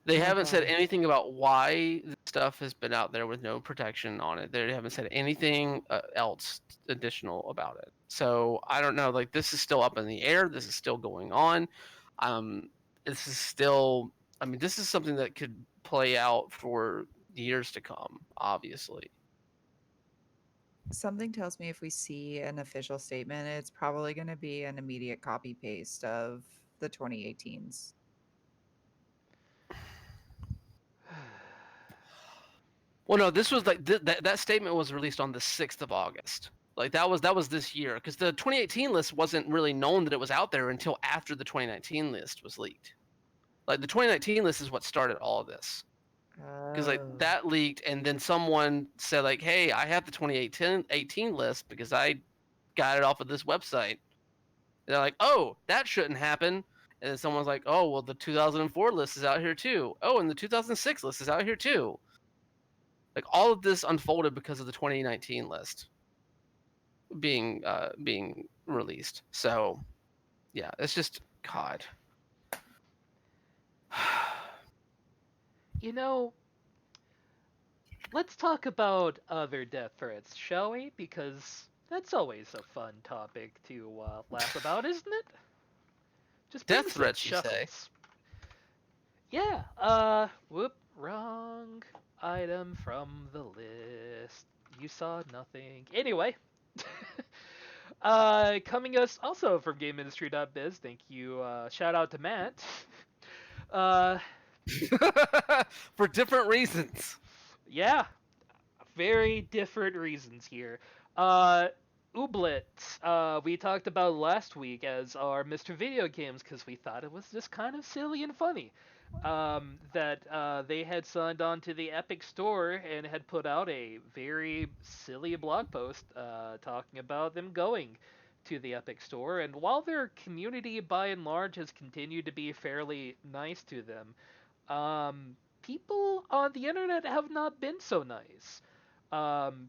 They Oh haven't said God. anything about why the stuff has been out there with no protection on it. They haven't said anything else additional about it. So I don't know. Like, this is still up in the air. This is still going on. This is still. I mean, this is something that could play out for years to come. Obviously. Something tells me if we see an official statement, it's probably going to be an immediate copy paste of the 2018s. Well, no, this was like that statement was released on the 6th of August. Like that was this year because the 2018 list wasn't really known that it was out there until after the 2019 list was leaked. Like the 2019 list is what started all of this because like Oh. that leaked and then someone said like, "Hey, I have the 2018 list because I got it off of this website." And they're like, "Oh, that shouldn't happen." And then someone's like, "Oh, well, the 2004 list is out here too. Oh, and the 2006 list is out here too." Like all of this unfolded because of the 2019 list being released. So yeah, it's just God. You know, let's talk about other death threats, shall we? Because that's always a fun topic to laugh about, isn't it? Just Death brings the threats, you say? chuckles. Yeah, whoop, wrong item from the list. You saw nothing. Anyway, coming us also from GameIndustry.biz, thank you, shout out to Matt. Uh, For different reasons. yeah, very different reasons here. Uh, Ooblet, we talked about last week as our Mr. Video Games because we thought it was just kind of silly and funny. That they had signed on to the Epic Store and had put out a very silly blog post talking about them going to the Epic Store. And while their community by and large has continued to be fairly nice to them, people on the internet have not been so nice.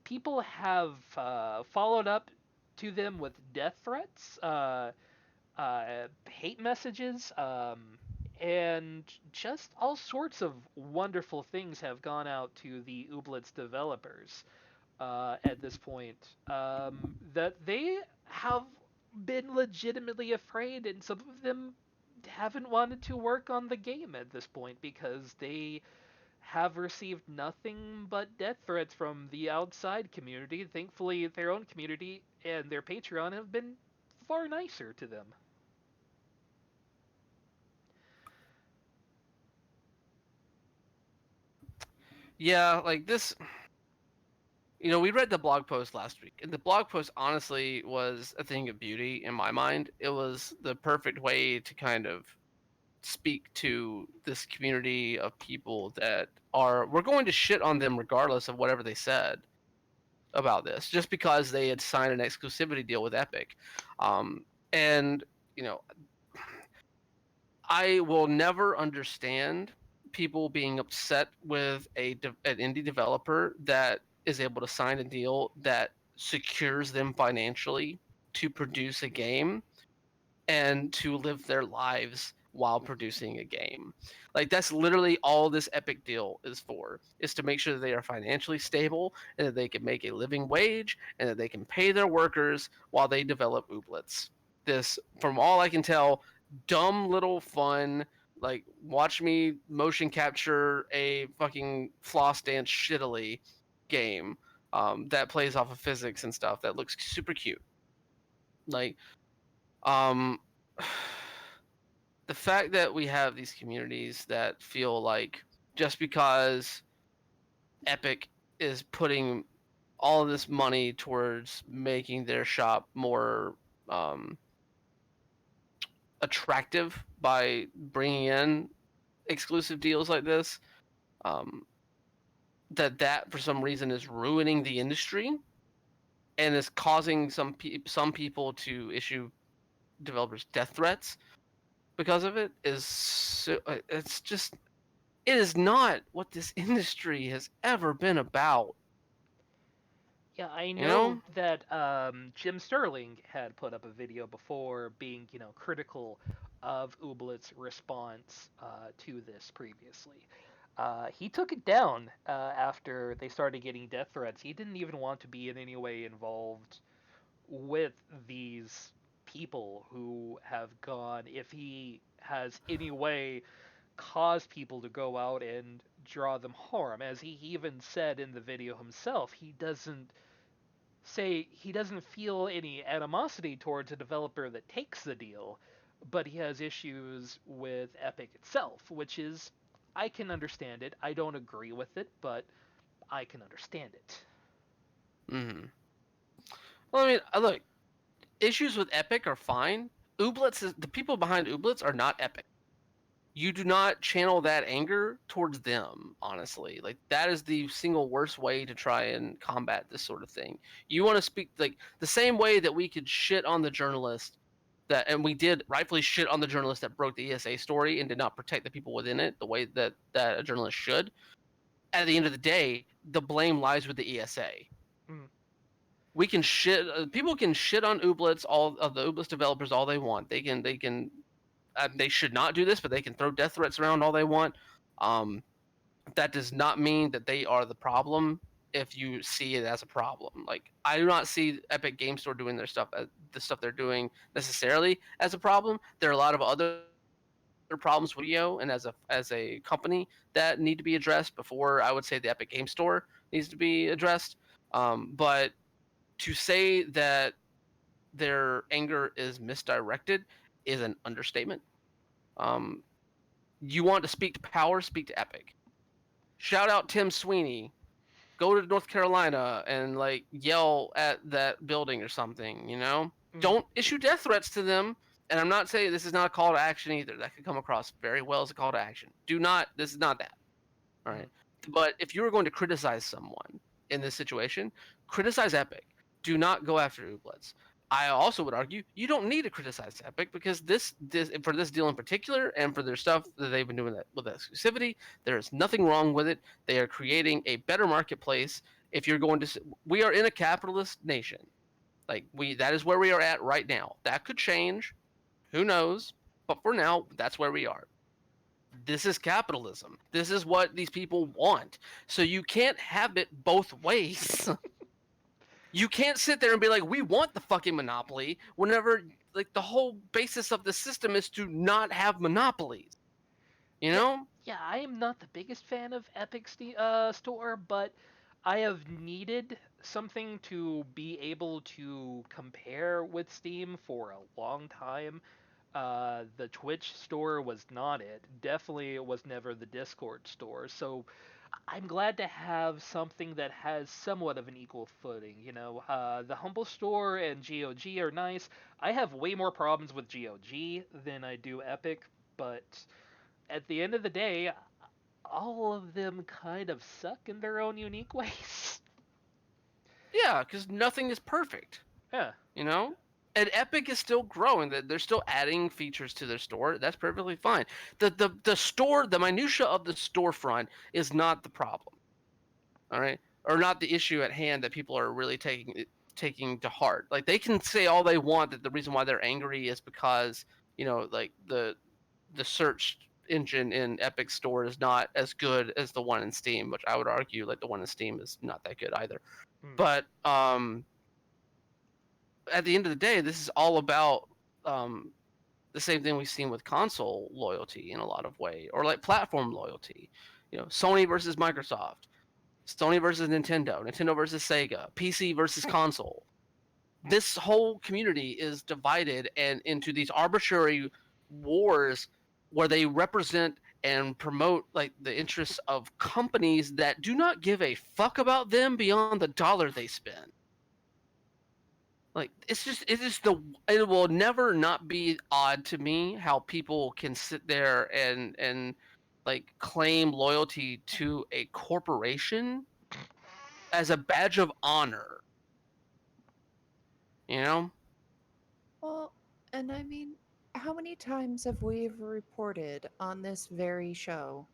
People have followed up to them with death threats, hate messages, and just all sorts of wonderful things have gone out to the Ooblets developers at this point that they have been legitimately afraid, and some of them haven't wanted to work on the game at this point because they have received nothing but death threats from the outside community. Thankfully, their own community and their Patreon have been far nicer to them. Yeah, like this. You know, we read the blog post last week, and the blog post honestly was a thing of beauty in my mind. It was the perfect way to kind of speak to this community of people that we're going to shit on them regardless of whatever they said about this, just because they had signed an exclusivity deal with Epic. And you know, I will never understand people being upset with an indie developer that is able to sign a deal that secures them financially to produce a game and to live their lives while producing a game. Like that's literally all this Epic deal is for, is to make sure that they are financially stable and that they can make a living wage and that they can pay their workers while they develop Ooblets. This, from all I can tell, dumb little fun, like watch me motion capture a fucking floss dance shittily game that plays off of physics and stuff that looks super cute. Like, um, the fact that we have these communities that feel like just because Epic is putting all of this money towards making their shop more um, attractive by bringing in exclusive deals like this, um, that for some reason is ruining the industry and is causing some people to issue developers death threats because of it is it's just it is not what this industry has ever been about. Yeah, I You know know? that Jim Sterling had put up a video before being, critical of Ooblet's response to this previously. He took it down after they started getting death threats. He didn't even want to be in any way involved with these people who have gone, if he has any way caused people to go out and draw them harm. As he even said in the video himself, he doesn't feel any animosity towards a developer that takes the deal, but he has issues with Epic itself, which is, I can understand it. I don't agree with it, but I can understand it. Mm-hmm. Well, I mean, look, issues with Epic are fine. The people behind Ooblets are not Epic. You do not channel that anger towards them, honestly. Like, that is the single worst way to try and combat this sort of thing. You want to speak, like, the same way that we could shit on the journalist and we did rightfully shit on the journalist that broke the ESA story and did not protect the people within it the way that a journalist should. At the end of the day, the blame lies with the ESA. Mm. We can shit. People can shit on Ooblets, all of the Ooblets developers, all they want. They can. They should not do this, but they can throw death threats around all they want. Um, that does not mean that they are the problem. If you see it as a problem, like, I do not see Epic Game Store doing the stuff they're doing necessarily as a problem. There are a lot of other problems with video and as a company that need to be addressed before I would say the Epic Game Store needs to be addressed. But to say that their anger is misdirected is an understatement. Um, you want to speak to power, speak to Epic. Shout out Tim Sweeney. Go to North Carolina and like yell at that building or something, you know? Mm. Don't issue death threats to them. And I'm not saying this is not a call to action either. That could come across very well as a call to action. This is not that. All right. Mm. But if you are going to criticize someone in this situation, criticize Epic. Do not go after Ooblets. I also would argue you don't need to criticize Epic because this for this deal in particular and for their stuff that they've been doing with exclusivity, there is nothing wrong with it. They are creating a better marketplace. If you're going to, we are in a capitalist nation. Like that is where we are at right now. That could change. Who knows? But for now, that's where we are. This is capitalism. This is what these people want. So you can't have it both ways. You can't sit there and be like, we want the fucking monopoly whenever like the whole basis of the system is to not have monopolies. You Yeah, know? yeah. I am not the biggest fan of Epic Store, but I have needed something to be able to compare with Steam for a long time. The Twitch store was not it. Definitely, it was never the Discord store. So I'm glad to have something that has somewhat of an equal footing. The Humble Store and GOG are nice. I have way more problems with GOG than I do Epic, but at the end of the day, all of them kind of suck in their own unique ways. Yeah, because nothing is perfect. Yeah. You know? And Epic is still growing. They're still adding features to their store. That's perfectly fine. The store, the minutia of the storefront is not the problem. All right? Or not the issue at hand that people are really taking to heart. Like, they can say all they want that the reason why they're angry is because, like the search engine in Epic Store is not as good as the one in Steam, which I would argue like the one in Steam is not that good either. Hmm. But at the end of the day, this is all about the same thing we've seen with console loyalty in a lot of way, or like platform loyalty. Sony versus Microsoft, Sony versus Nintendo, Nintendo versus Sega, PC versus console. This whole community is divided and into these arbitrary wars where they represent and promote like the interests of companies that do not give a fuck about them beyond the dollar they spend. Like it will never not be odd to me how people can sit there and like claim loyalty to a corporation as a badge of honor, you know? Well, and I mean, how many times have we reported on this very show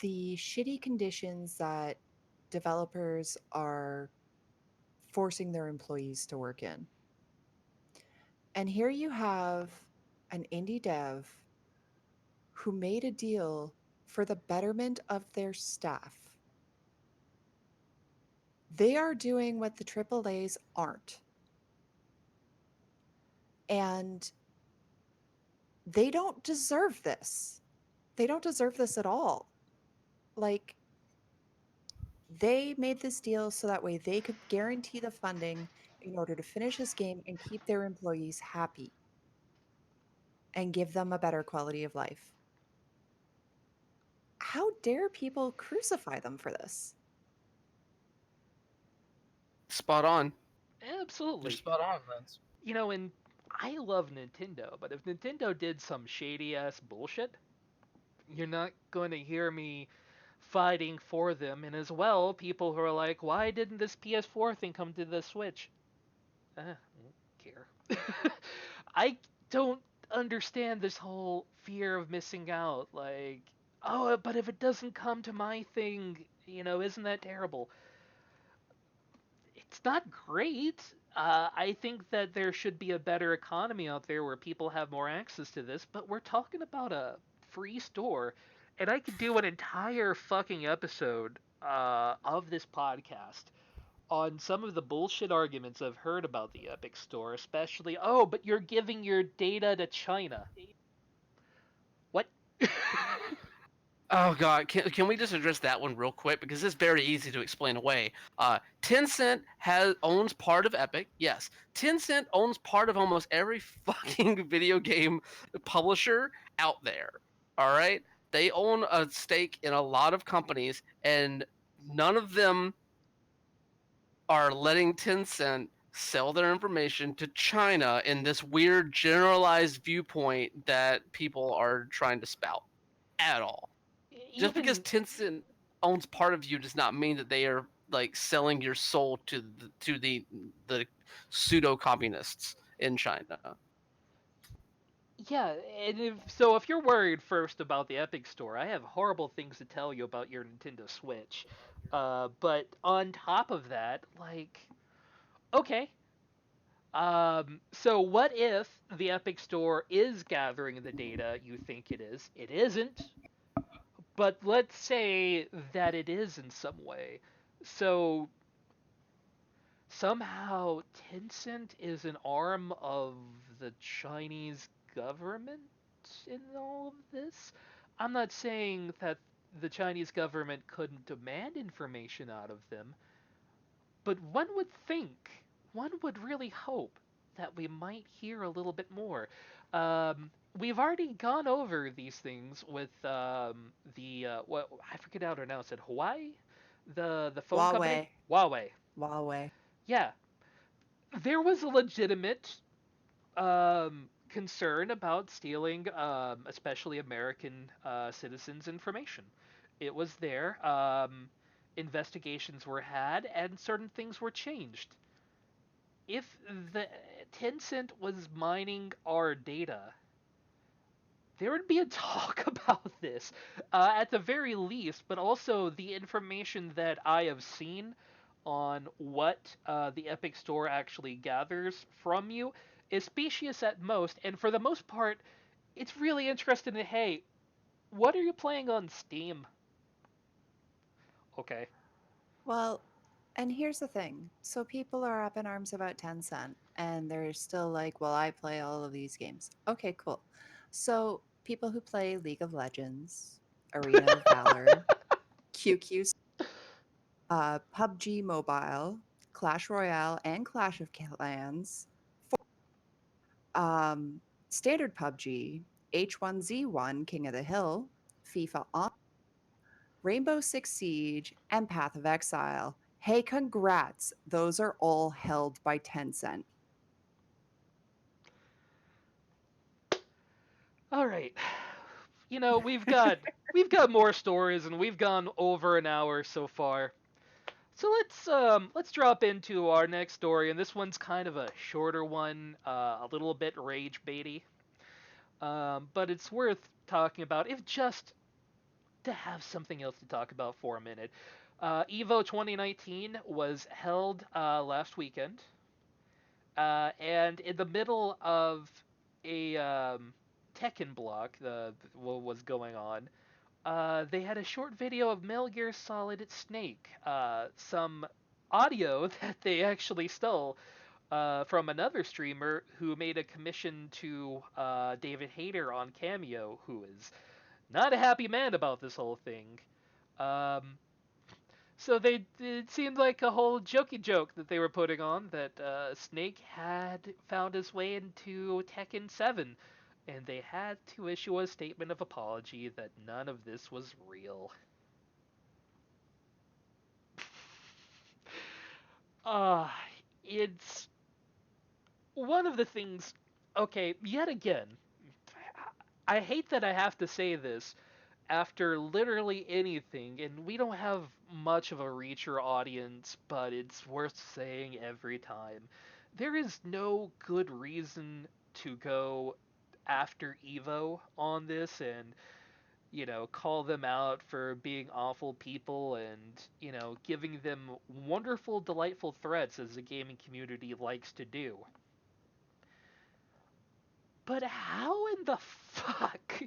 the shitty conditions that developers are forcing their employees to work in? And here you have an indie dev who made a deal for the betterment of their staff. They are doing what the AAAs aren't. And they don't deserve this. They don't deserve this at all. Like, they made this deal so that way they could guarantee the funding in order to finish this game and keep their employees happy and give them a better quality of life. How dare people crucify them for this? Spot on. You're Absolutely. spot on, Vince. And I love Nintendo, but if Nintendo did some shady ass bullshit, you're not going to hear me fighting for them. And as well, people who are like, why didn't this PS4 thing come to the Switch? I don't care. I don't understand this whole fear of missing out. Like, oh, but if it doesn't come to my thing, isn't that terrible? It's not great. I think that there should be a better economy out there where people have more access to this, but we're talking about a free store, and I could do an entire fucking episode of this podcast on some of the bullshit arguments I've heard about the Epic Store, especially, oh, but you're giving your data to China. What? Oh god, can we just address that one real quick because it's very easy to explain away. Tencent owns part of Epic. Yes, Tencent owns part of almost every fucking video game publisher out there. All right, they own a stake in a lot of companies, and none of them are letting Tencent sell their information to China in this weird generalized viewpoint that people are trying to spout at all. Just because Even Tencent owns part of you does not mean that they are like selling your soul to the pseudo communists in China. Yeah, and if you're worried first about the Epic Store, I have horrible things to tell you about your Nintendo Switch. But on top of that, like, okay. So what if the Epic Store is gathering the data you think it is? It isn't, but let's say that it is in some way. So somehow Tencent is an arm of the Chinese government in all of this. I'm not saying that the Chinese government couldn't demand information out of them, but one would really hope that we might hear a little bit more. We've already gone over these things with the what I forget how to pronounce it. Hawaii, the phone company, Huawei. Huawei. Huawei. Yeah, there was a legitimate concern about stealing, especially American citizens' information. It was there. Investigations were had, and certain things were changed. If the Tencent was mining our data, there would be a talk about this, at the very least, but also the information that I have seen on what the Epic Store actually gathers from you is specious at most, and for the most part, it's really interesting in, hey, what are you playing on Steam? Okay. Well, and here's the thing. So people are up in arms about Tencent, and they're still like, well, I play all of these games. Okay, cool. So people who play League of Legends, Arena of Valor, QQ, PUBG Mobile, Clash Royale, and Clash of Clans, um, standard PUBG. H1Z1 King of the Hill, FIFA On, Rainbow Six Siege, and Path of Exile. Hey, congrats. Those are all held by Tencent. All right. We've got more stories and we've gone over an hour so far. So let's drop into our next story, and this one's kind of a shorter one, a little bit rage baity, but it's worth talking about if just to have something else to talk about for a minute. Evo 2019 was held last weekend, and in the middle of a Tekken block, what was going on, they had a short video of Metal Gear Solid Snake, some audio that they actually stole from another streamer who made a commission to David Hayter on Cameo, who is not a happy man about this whole thing. Um, so it seemed like a whole jokey joke that they were putting on that Snake had found his way into Tekken 7, and they had to issue a statement of apology that none of this was real. Uh, it's one of the things. Okay, yet again, I hate that I have to say this after literally anything, and we don't have much of a reacher audience, but it's worth saying every time. There is no good reason to go after Evo on this and, call them out for being awful people and, giving them wonderful, delightful threats as the gaming community likes to do. But how in the fuck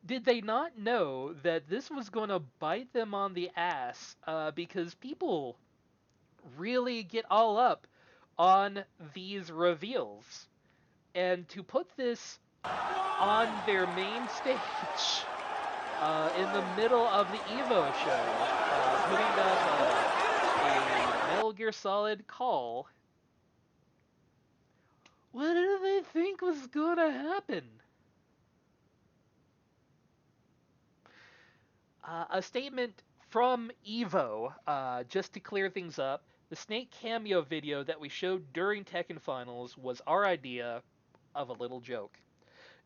did they not know that this was going to bite them on the ass? Because people really get all up on these reveals. And to put this on their main stage in the middle of the Evo show, putting up a Metal Gear Solid call, what did they think was going to happen? A statement from Evo, just to clear things up. The Snake cameo video that we showed during Tekken Finals was our idea of a little joke.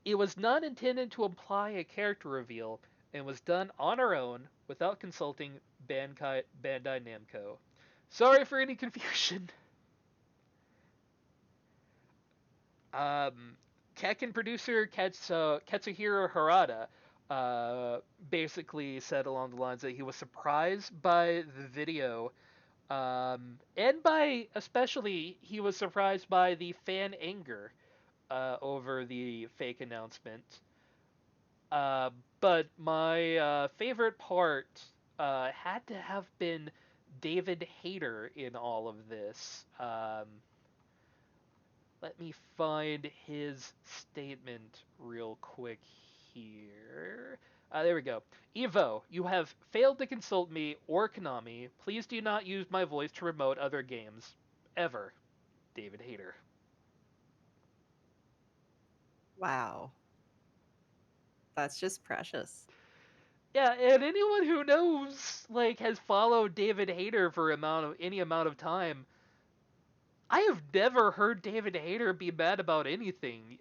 It was not intended to imply a character reveal and was done on our own without consulting Bandai Namco. Sorry for any confusion. Um, Tekken producer Katsuhiro Harada basically said along the lines that he was surprised by the video, and by especially he was surprised by the fan anger over the fake announcement. Uh, but my favorite part had to have been David Hayter in all of this. Let me find his statement real quick here. There we go. Evo, you have failed to consult me or Konami. Please do not use my voice to promote other games. Ever. David Hayter. Wow. That's just precious. Yeah, and anyone who knows, like, has followed David Hayter for any amount of time, I have never heard David Hayter be mad about anything.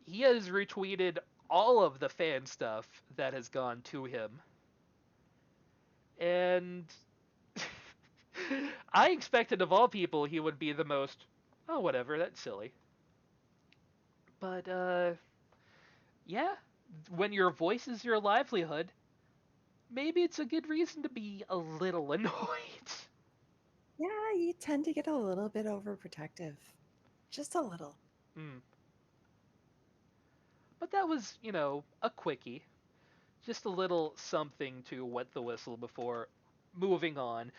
He has retweeted all of the fan stuff that has gone to him, and I expected of all people he would be the most, oh whatever, that's silly. But yeah, when your voice is your livelihood, maybe it's a good reason to be a little annoyed. Yeah, you tend to get a little bit overprotective. Just a little. Mm. But that was, a quickie. Just a little something to wet the whistle before moving on.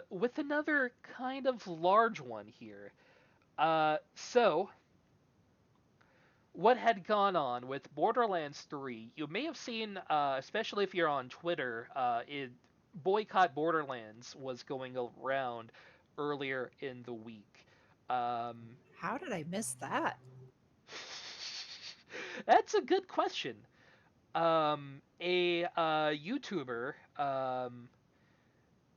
With another kind of large one here. So, what had gone on with Borderlands 3? You may have seen, especially if you're on Twitter, Boycott Borderlands was going around earlier in the week. Um, How did I miss that? That's a good question. A YouTuber,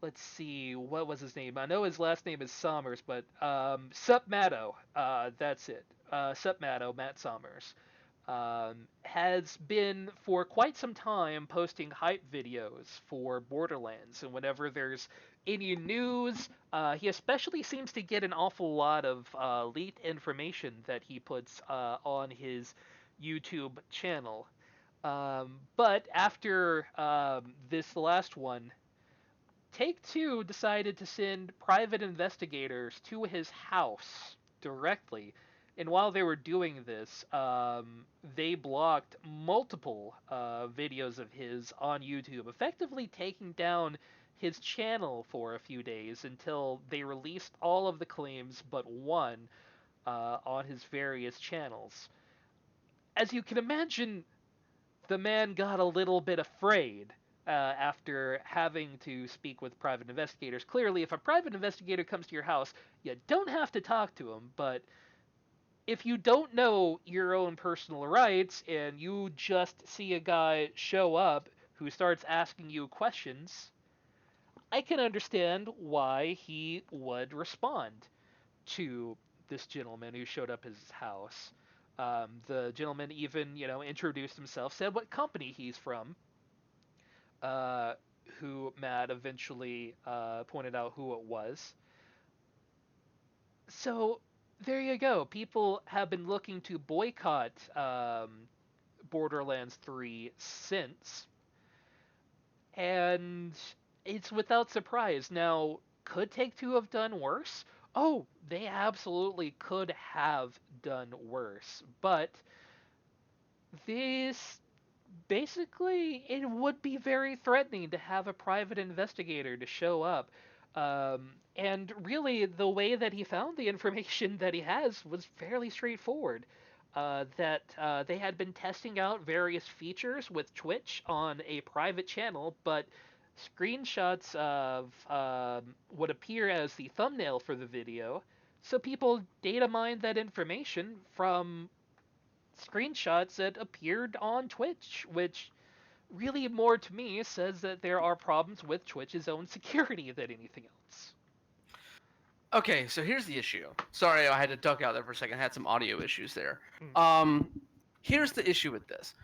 let's see, what was his name? I know his last name is Sommers, but Sup Matto, that's it. Sup Matto, Matt Sommers, has been for quite some time posting hype videos for Borderlands, and whenever there's any news, he especially seems to get an awful lot of leaked information that he puts on his YouTube channel. But after this last one, Take Two decided to send private investigators to his house directly. And while they were doing this, they blocked multiple videos of his on YouTube, effectively taking down his channel for a few days until they released all of the claims but one on his various channels. As you can imagine, the man got a little bit afraid after having to speak with private investigators. Clearly, if a private investigator comes to your house, you don't have to talk to him, but if you don't know your own personal rights and you just see a guy show up who starts asking you questions, I can understand why he would respond to this gentleman who showed up at his house. The gentleman even, introduced himself, said what company he's from, uh, who Matt eventually pointed out who it was. So there you go. People have been looking to boycott Borderlands 3 since, and it's without surprise. Now, could Take Two have done worse? Oh, they absolutely could have done worse, but this basically it would be very threatening to have a private investigator to show up. And really, the way that he found the information that he has was fairly straightforward. That they had been testing out various features with Twitch on a private channel, but screenshots of what appear as the thumbnail for the video. So people data mined that information from screenshots that appeared on Twitch, which really more to me says that there are problems with Twitch's own security than anything else. Okay, so here's the issue. Sorry, I had to duck out there for a second. I had some audio issues there. Here's the issue with this.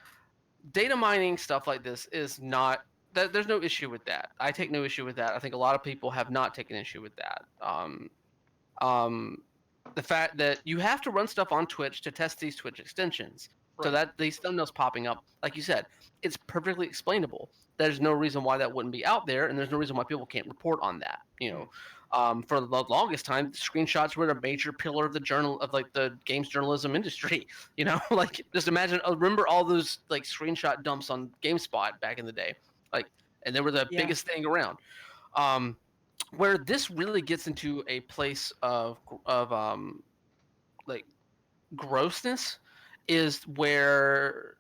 Data mining stuff like this is not that there's no issue with that. I take no issue with that. I think a lot of people have not taken issue with that. The fact that you have to run stuff on Twitch to test these Twitch extensions, so Right. that these thumbnails popping up, like you said, it's perfectly explainable. There's no reason why that wouldn't be out there, and there's no reason why people can't report on that. For the longest time, screenshots were a major pillar of the games journalism industry. Like just imagine, remember all those like screenshot dumps on GameSpot back in the day, like, and they were the Yeah. biggest thing around. Where this really gets into a place of like grossness is where,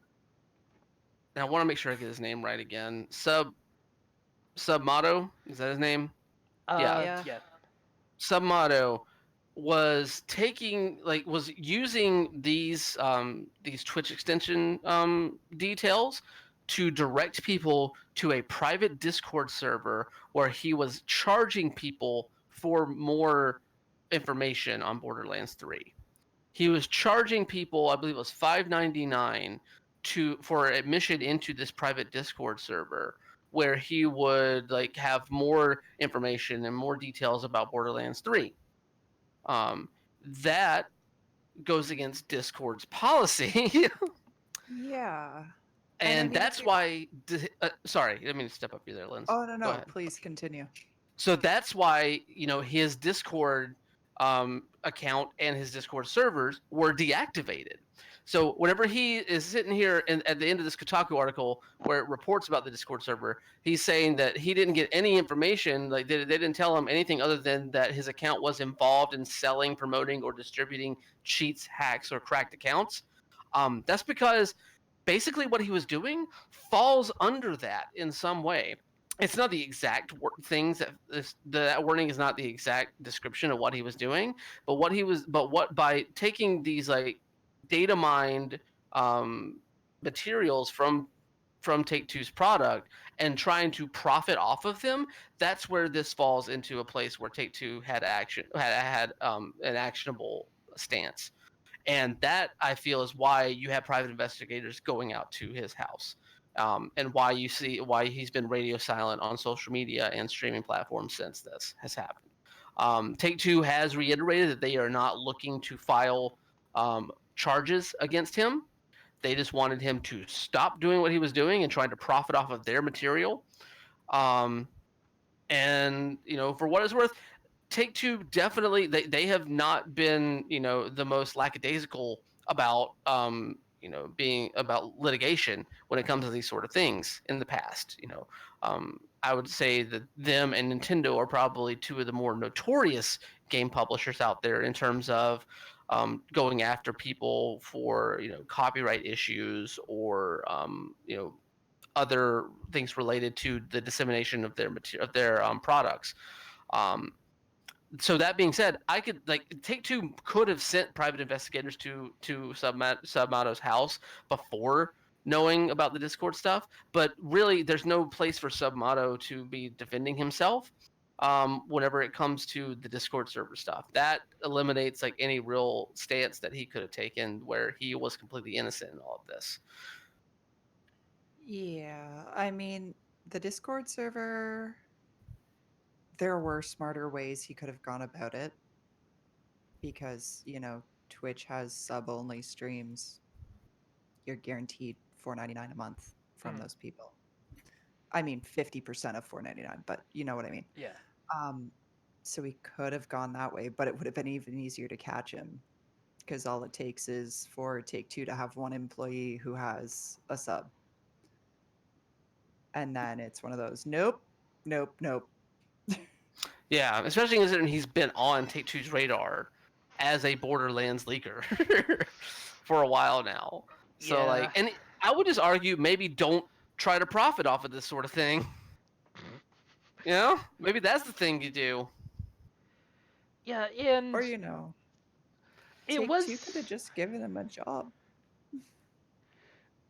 and I want to make sure I get his name right again. Submato, is that his name? Yeah. Yeah. Submato was using these Twitch extension details to direct people to a private Discord server where he was charging people for more information on Borderlands 3. He was charging people, I believe it was $5.99 for admission into this private Discord server where he would like have more information and more details about Borderlands 3. That goes against Discord's policy. Yeah. And that's why sorry, let me step up you there, Linz. Oh, no, Go no. ahead. Please continue. So that's why, his Discord account and his Discord servers were deactivated. So whenever he is sitting here at the end of this Kotaku article where it reports about the Discord server, he's saying that he didn't get any information, like they didn't tell him anything other than that his account was involved in selling, promoting, or distributing cheats, hacks, or cracked accounts. That's because basically what he was doing falls under that in some way. It's not the exact things that wording is not the exact description of what he was doing, but what by taking these like data mined materials from Take-Two's product and trying to profit off of them, that's where this falls into a place where Take-Two had an actionable stance. And that, I feel, is why you have private investigators going out to his house, and why he's been radio silent on social media and streaming platforms since this has happened. Take-Two has reiterated that they are not looking to file charges against him. They just wanted him to stop doing what he was doing and trying to profit off of their material. Um, and for what it's worth, Take-Two definitely they have not been the most lackadaisical about being about litigation when it comes to these sort of things in the past. I would say that them and Nintendo are probably two of the more notorious game publishers out there in terms of going after people for copyright issues or other things related to the dissemination of their products. Um, so that being said, I could Take-Two could have sent private investigators to Submato's house before knowing about the Discord stuff, but really there's no place for Submato to be defending himself whenever it comes to the Discord server stuff. That eliminates any real stance that he could have taken where he was completely innocent in all of this. Yeah, I mean, the Discord server, there were smarter ways he could have gone about it because, Twitch has sub-only streams. You're guaranteed $4.99 a month from Hmm. those people. I mean, 50% of $4.99, but you know what I mean. Yeah. Um, so he could have gone that way, but it would have been even easier to catch him because all it takes is for Take-Two to have one employee who has a sub. And then it's one of those, nope, nope, nope. Yeah, especially considering he's been on Take-Two's radar as a Borderlands leaker for a while now. So Yeah. and I would just argue maybe don't try to profit off of this sort of thing. Maybe that's the thing you do. Yeah, Or, and it Take-Two could have was just given him a job.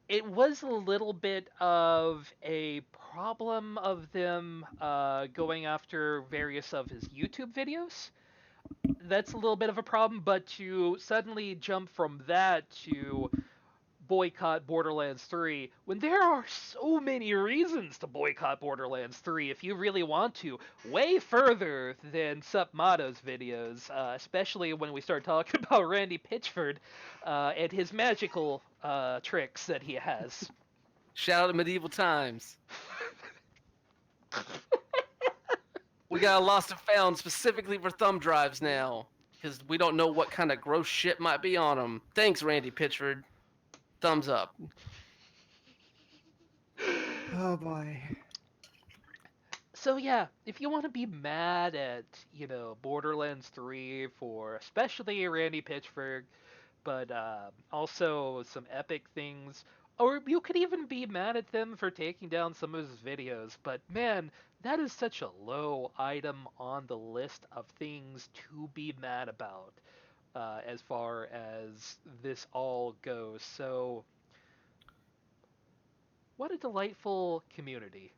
it was a little bit of a problem of them going after various of his YouTube videos. That's a little bit of a problem, but to suddenly jump from that to boycott Borderlands 3 when there are so many reasons to boycott Borderlands 3 if you really want to, way further than Supmato's videos, especially when we start talking about Randy Pitchford and his magical tricks that he has. Shout out to Medieval Times. We got a lost and found specifically for thumb drives now because we don't know what kind of gross shit might be on them. Thanks, Randy Pitchford. Thumbs up. Oh boy. So yeah, if you want to be mad at, Borderlands 3 for especially Randy Pitchford, but also some epic things. Or you could even be mad at them for taking down some of his videos, but man, that is such a low item on the list of things to be mad about as far as this all goes. So, what a delightful community.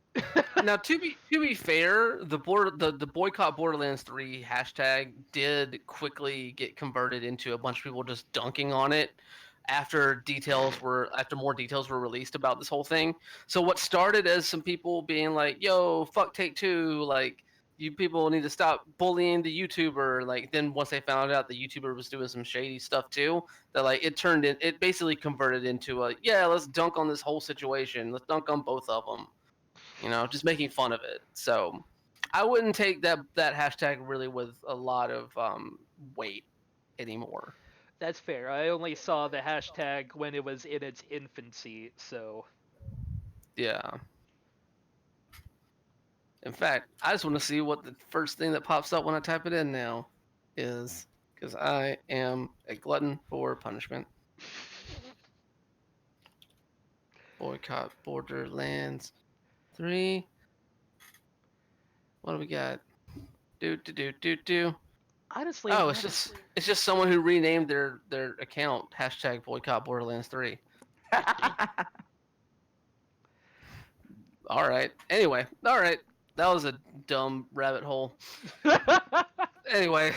Now, to be fair, the boycott Borderlands 3 hashtag did quickly get converted into a bunch of people just dunking on it after more details were released about this whole thing. So what started as some people being like, "Yo, fuck Take-Two," like you people need to stop bullying the YouTuber. Like then once they found out the YouTuber was doing some shady stuff too, that it basically converted into a yeah, let's dunk on this whole situation. Let's dunk on both of them. Just making fun of it. So I wouldn't take that hashtag really with a lot of weight anymore. That's fair. I only saw the hashtag when it was in its infancy, so. Yeah. In fact, I just want to see what the first thing that pops up when I type it in now is, because I am a glutton for punishment. Boycott Borderlands 3. What do we got? Do. Honestly, Oh, it's just someone who renamed their account hashtag boycott Borderlands 3. All right. Anyway, all right. That was a dumb rabbit hole. Anyway.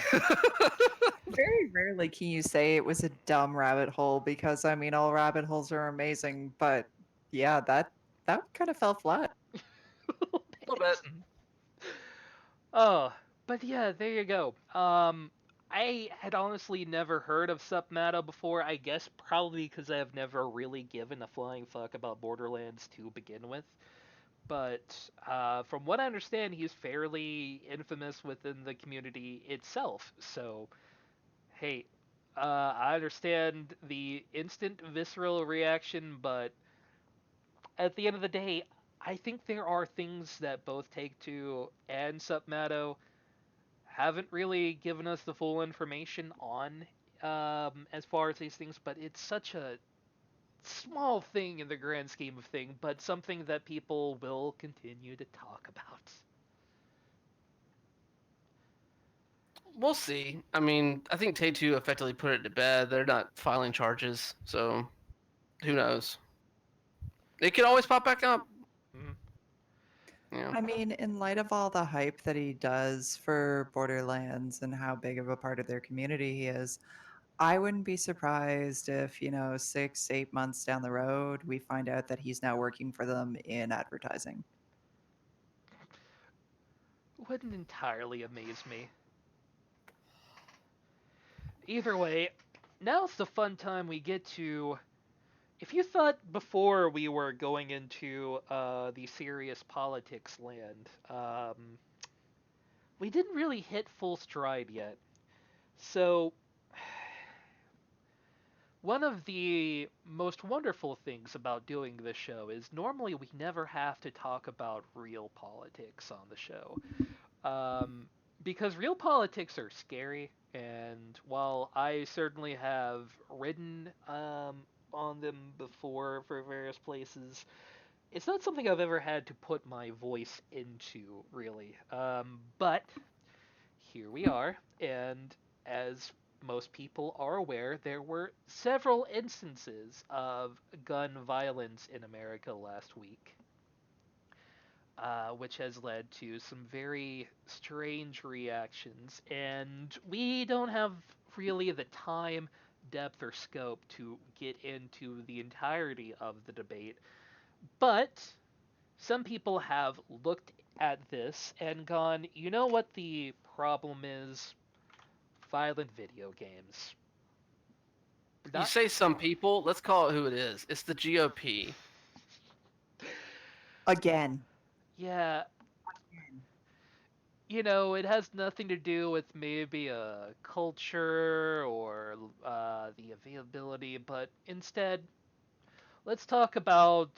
Very rarely can you say it was a dumb rabbit hole because I mean all rabbit holes are amazing, but yeah, that kind of fell flat. A little bit. Oh, but yeah, there you go. I had honestly never heard of Submata before. I guess probably because I have never really given a flying fuck about Borderlands to begin with. But from what I understand, he's fairly infamous within the community itself. So, hey, I understand the instant visceral reaction, but at the end of the day, I think there are things that both Take Two and Submato haven't really given us the full information on as far as these things, but it's such a small thing in the grand scheme of things, but something that people will continue to talk about. We'll see. I mean, I think Tay 2 effectively put it to bed. They're not filing charges, so who knows? It could always pop back up. Mm. Yeah. I mean, in light of all the hype that he does for Borderlands and how big of a part of their community he is, I wouldn't be surprised if, 6, 8 months down the road, we find out that he's now working for them in advertising. Wouldn't entirely amaze me. Either way, now's the fun time we get to. If you thought before we were going into the serious politics land, we didn't really hit full stride yet. So, one of the most wonderful things about doing this show is normally we never have to talk about real politics on the show. Um, because real politics are scary, and while I certainly have written on them before for various places, it's not something I've ever had to put my voice into, really. But here we are, and as most people are aware, there were several instances of gun violence in America last week, which has led to some very strange reactions. And we don't have really the time, depth, or scope to get into the entirety of the debate, but some people have looked at this and gone, you know what the problem is? Violent video games. You Not, say some people, let's call it who it is. It's the GOP. Again. yeah, it has nothing to do with maybe a culture or the availability, but instead, let's talk about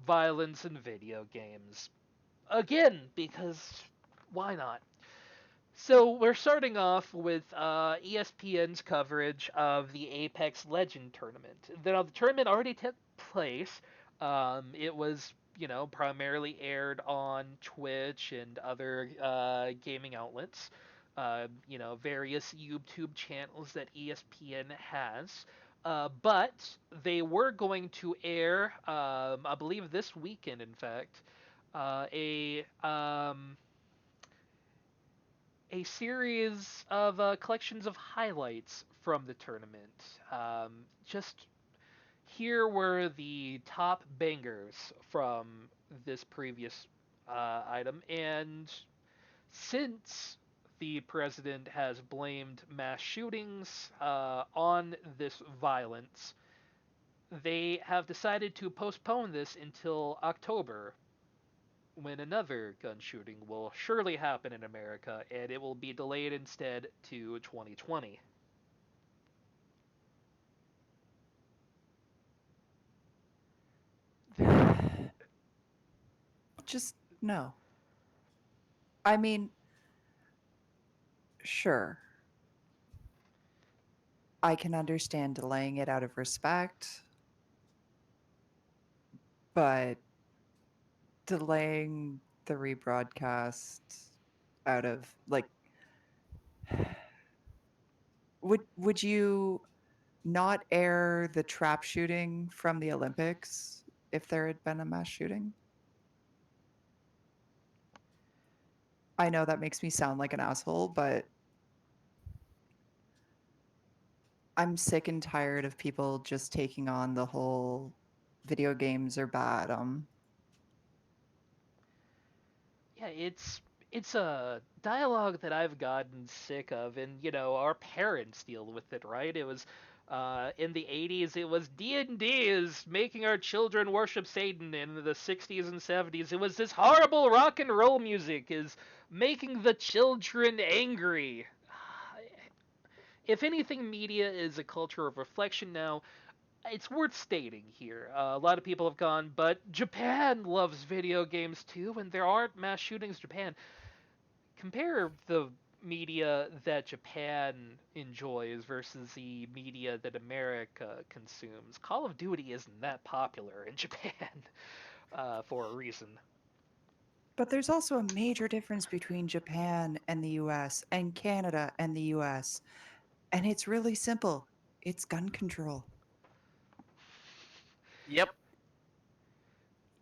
violence in video games. Again, because why not? So we're starting off with ESPN's coverage of the Apex Legend tournament. The tournament already took place. It was, primarily aired on Twitch and other gaming outlets. Various YouTube channels that ESPN has. But they were going to air, I believe this weekend, in fact, a series of collections of highlights from the tournament. Just here were the top bangers from this previous item, and since the president has blamed mass shootings on this violence, they have decided to postpone this until October, when another gun shooting will surely happen in America, and it will be delayed instead to 2020. There, Just no. I mean, sure, I can understand delaying it out of respect, but delaying the rebroadcast out of like would you not air the trap shooting from the Olympics if there had been a mass shooting? I know that makes me sound like an asshole, but I'm sick and tired of people just taking on the whole video games are bad. Yeah, it's a dialogue that I've gotten sick of, and our parents deal with it, right? It was in the 80s, it was D&D is making our children worship Satan. In the 60s and 70s, it was this horrible rock and roll music is making the children angry. If anything, media is a culture of reflection now. It's worth stating here. A lot of people have gone, but Japan loves video games too, and there aren't mass shootings in Japan. Compare the media that Japan enjoys versus the media that America consumes. Call of Duty isn't that popular in Japan for a reason. But there's also a major difference between Japan and the US and Canada and the US. And it's really simple. It's gun control. Yep.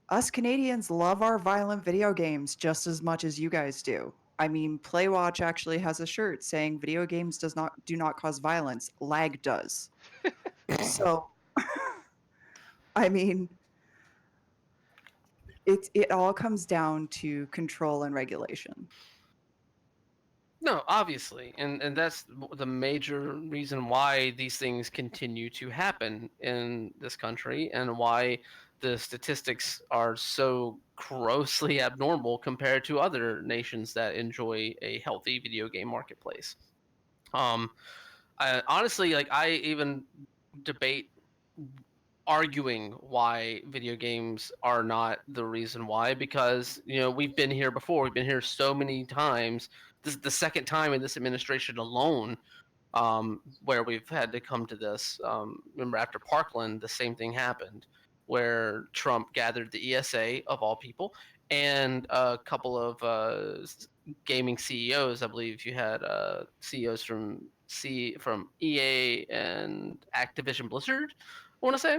Us Canadians love our violent video games just as much as you guys do. I mean, Playwatch actually has a shirt saying video games do not cause violence, lag does. So, I mean, it all comes down to control and regulation. No, obviously, and that's the major reason why these things continue to happen in this country, and why the statistics are so grossly abnormal compared to other nations that enjoy a healthy video game marketplace. Um, honestly, like I even debate arguing why video games are not the reason why, because we've been here before. We've been here so many times. This is the second time in this administration alone where we've had to come to this. Remember, after Parkland, the same thing happened, where Trump gathered the ESA of all people and a couple of gaming CEOs. I believe you had CEOs from EA and Activision Blizzard, I want to say.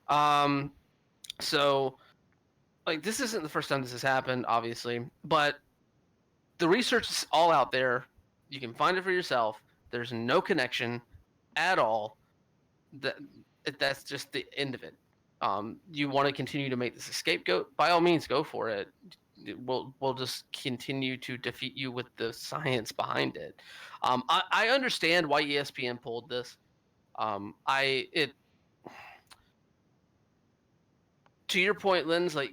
Um, so, like, this isn't the first time this has happened, obviously, but the research is all out there. You can find it for yourself. There's no connection at all. That that's just the end of it. You want to continue to make this a scapegoat? By all means, go for it. We'll just continue to defeat you with the science behind it. I understand why ESPN pulled this. I it To your point, Lynn's like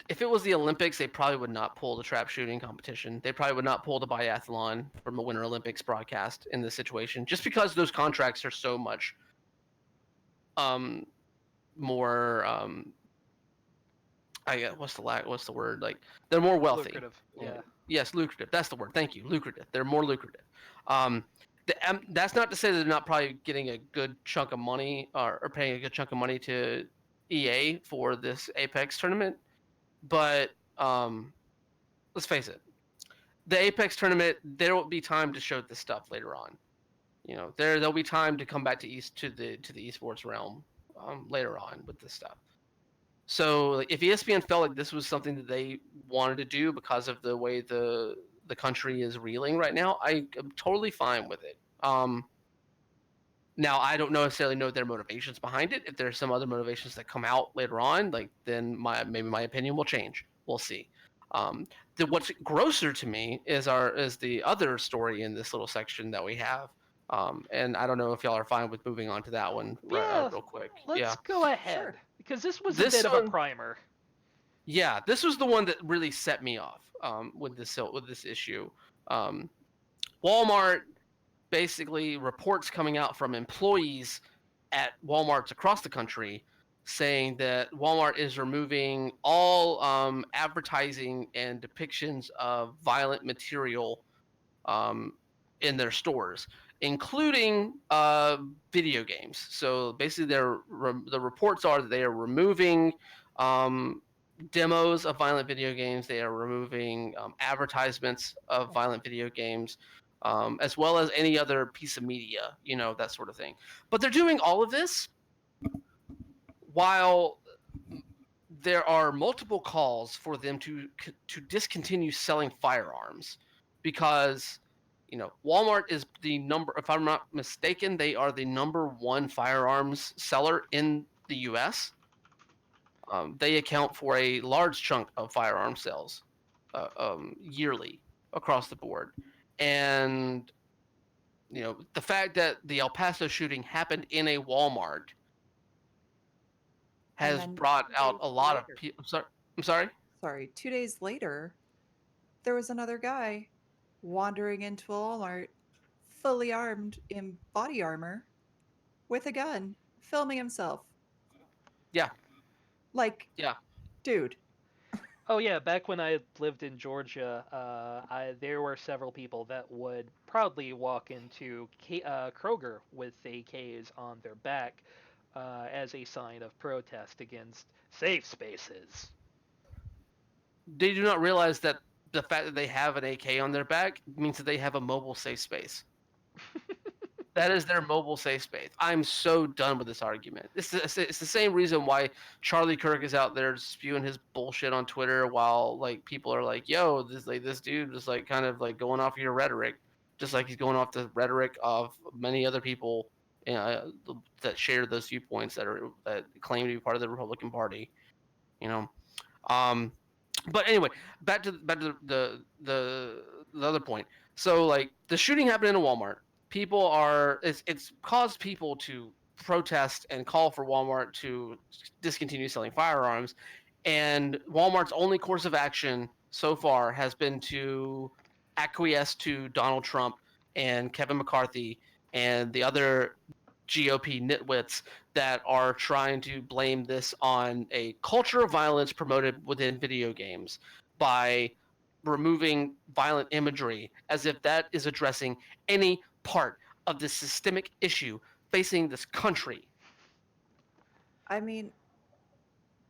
if it was the Olympics, they probably would not pull the trap shooting competition. They probably would not pull the biathlon from a Winter Olympics broadcast in this situation, just because those contracts are so much more what's the word, like they're more wealthy. Lucrative, yeah. Yes, lucrative. That's the word. Thank you. Lucrative. They're more lucrative. That's not to say that they're not probably getting a good chunk of money or paying a good chunk of money to EA for this Apex tournament, but let's face it, the Apex tournament, there will be time to show this stuff later on. There'll be time to come back to the esports realm later on with this stuff. So like, if ESPN felt like this was something that they wanted to do because of the way the country is reeling right now, I am totally fine with it. Now I don't necessarily know their motivations behind it. If there's some other motivations that come out later on, like then maybe my opinion will change. We'll see. What's grosser to me is the other story in this little section that we have. And I don't know if y'all are fine with moving on to that one Yeah, real quick. let's go ahead. Sure. Because this was a bit of a primer. Yeah, this was the one that really set me off with this issue. Walmart, basically reports coming out from employees at Walmarts across the country saying that Walmart is removing all advertising and depictions of violent material in their stores, including video games. So basically, the reports are that they are removing demos of violent video games. They are removing advertisements of violent video games. as well as any other piece of media, that sort of thing. But they're doing all of this while there are multiple calls for them to discontinue selling firearms because Walmart is the number, if I'm not mistaken, they are the number one firearms seller in the US. They account for a large chunk of firearm sales yearly across the board. And the fact that the El Paso shooting happened in a Walmart And has then brought 2 out days a lot of later, people. I'm sorry. sorry, 2 days later, there was another guy wandering into a Walmart fully armed in body armor with a gun, filming himself. Yeah, Like, yeah. dude, Oh yeah, back when I lived in Georgia, there were several people that would proudly walk into Kroger with AKs on their back as a sign of protest against safe spaces. They do not realize that the fact that they have an AK on their back means that they have a mobile safe space. That is their mobile safe space. I'm so done with this argument. It's the same reason why Charlie Kirk is out there spewing his bullshit on Twitter while like people are like, "Yo, this dude is like kind of like going off your rhetoric, just like he's going off the rhetoric of many other people that share those viewpoints that claim to be part of the Republican Party." You know, um, but anyway, back to the other point. So like the shooting happened in a Walmart. It's caused people to protest and call for Walmart to discontinue selling firearms. And Walmart's only course of action so far has been to acquiesce to Donald Trump and Kevin McCarthy and the other GOP nitwits that are trying to blame this on a culture of violence promoted within video games by removing violent imagery as if that is addressing any part of the systemic issue facing this country. I mean,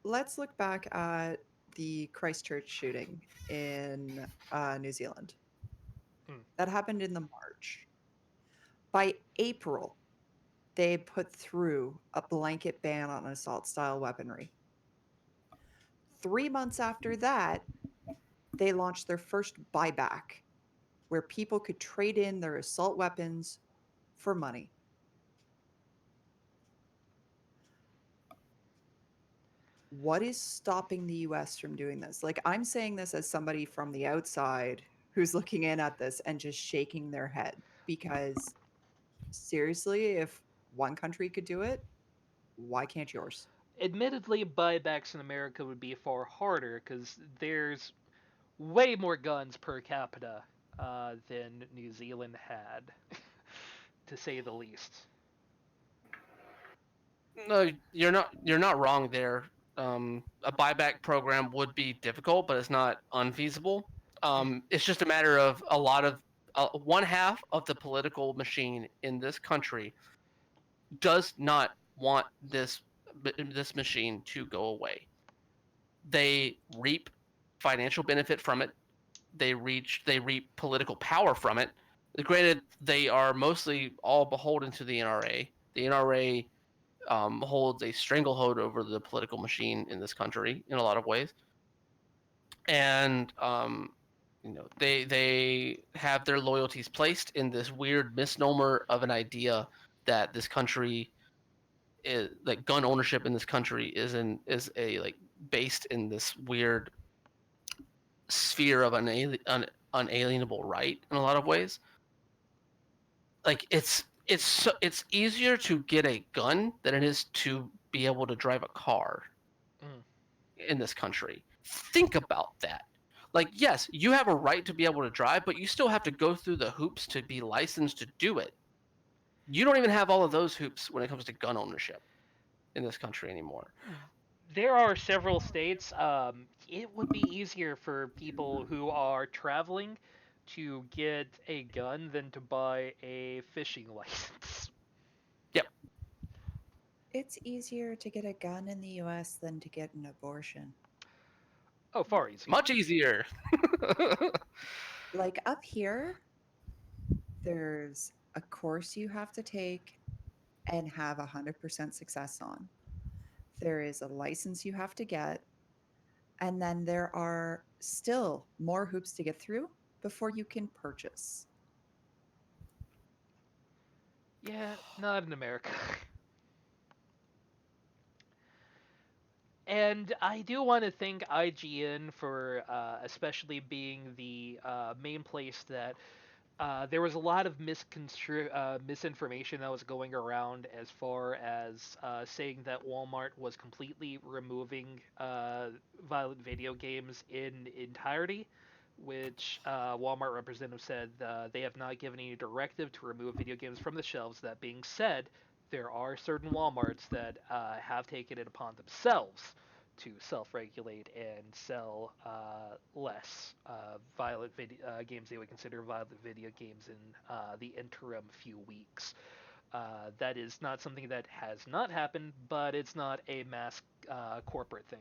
let's look back at the Christchurch shooting in New Zealand. Hmm. That happened in the March. By April, they put through a blanket ban on assault style weaponry. 3 months after that, they launched their first buyback where people could trade in their assault weapons for money. What is stopping the US from doing this? Like, I'm saying this as somebody from the outside who's looking in at this and just shaking their head because seriously, if one country could do it, why can't yours? Admittedly, buybacks in America would be far harder because there's way more guns per capita than New Zealand had, to say the least. No, you're not wrong there. A buyback program would be difficult, but it's not unfeasible. Hmm. It's just a matter of a lot of one half of the political machine in this country does not want this machine to go away. They reap financial benefit from it. They reap political power from it. Granted, they are mostly all beholden to the NRA. The NRA holds a stranglehold over the political machine in this country in a lot of ways, and they have their loyalties placed in this weird misnomer of an idea that this country is like gun ownership in this country is a like based in this weird sphere of unalienable right in a lot of ways. Like it's easier to get a gun than it is to be able to drive a car Mm. in this country. Think about that. Like, yes, you have a right to be able to drive, but you still have to go through the hoops to be licensed to do it. You don't even have all of those hoops when it comes to gun ownership in this country anymore. There are several states. It would be easier for people who are traveling to get a gun than to buy a fishing license. Yep. It's easier to get a gun in the US than to get an abortion. Oh, far easier. Much easier. Like up here, There's a course you have to take and have 100% success on. There is a license you have to get. And then there are still more hoops to get through before you can purchase. Yeah, not in America. And I do want to thank IGN for especially being the main place that there was a lot of misinformation that was going around as far as saying that Walmart was completely removing violent video games in entirety, which Walmart representative said they have not given any directive to remove video games from the shelves. That being said, there are certain Walmarts that have taken it upon themselves to self-regulate and sell less violent games they would consider violent video games in the interim few weeks. That is not something that has not happened, but it's not a mass corporate thing.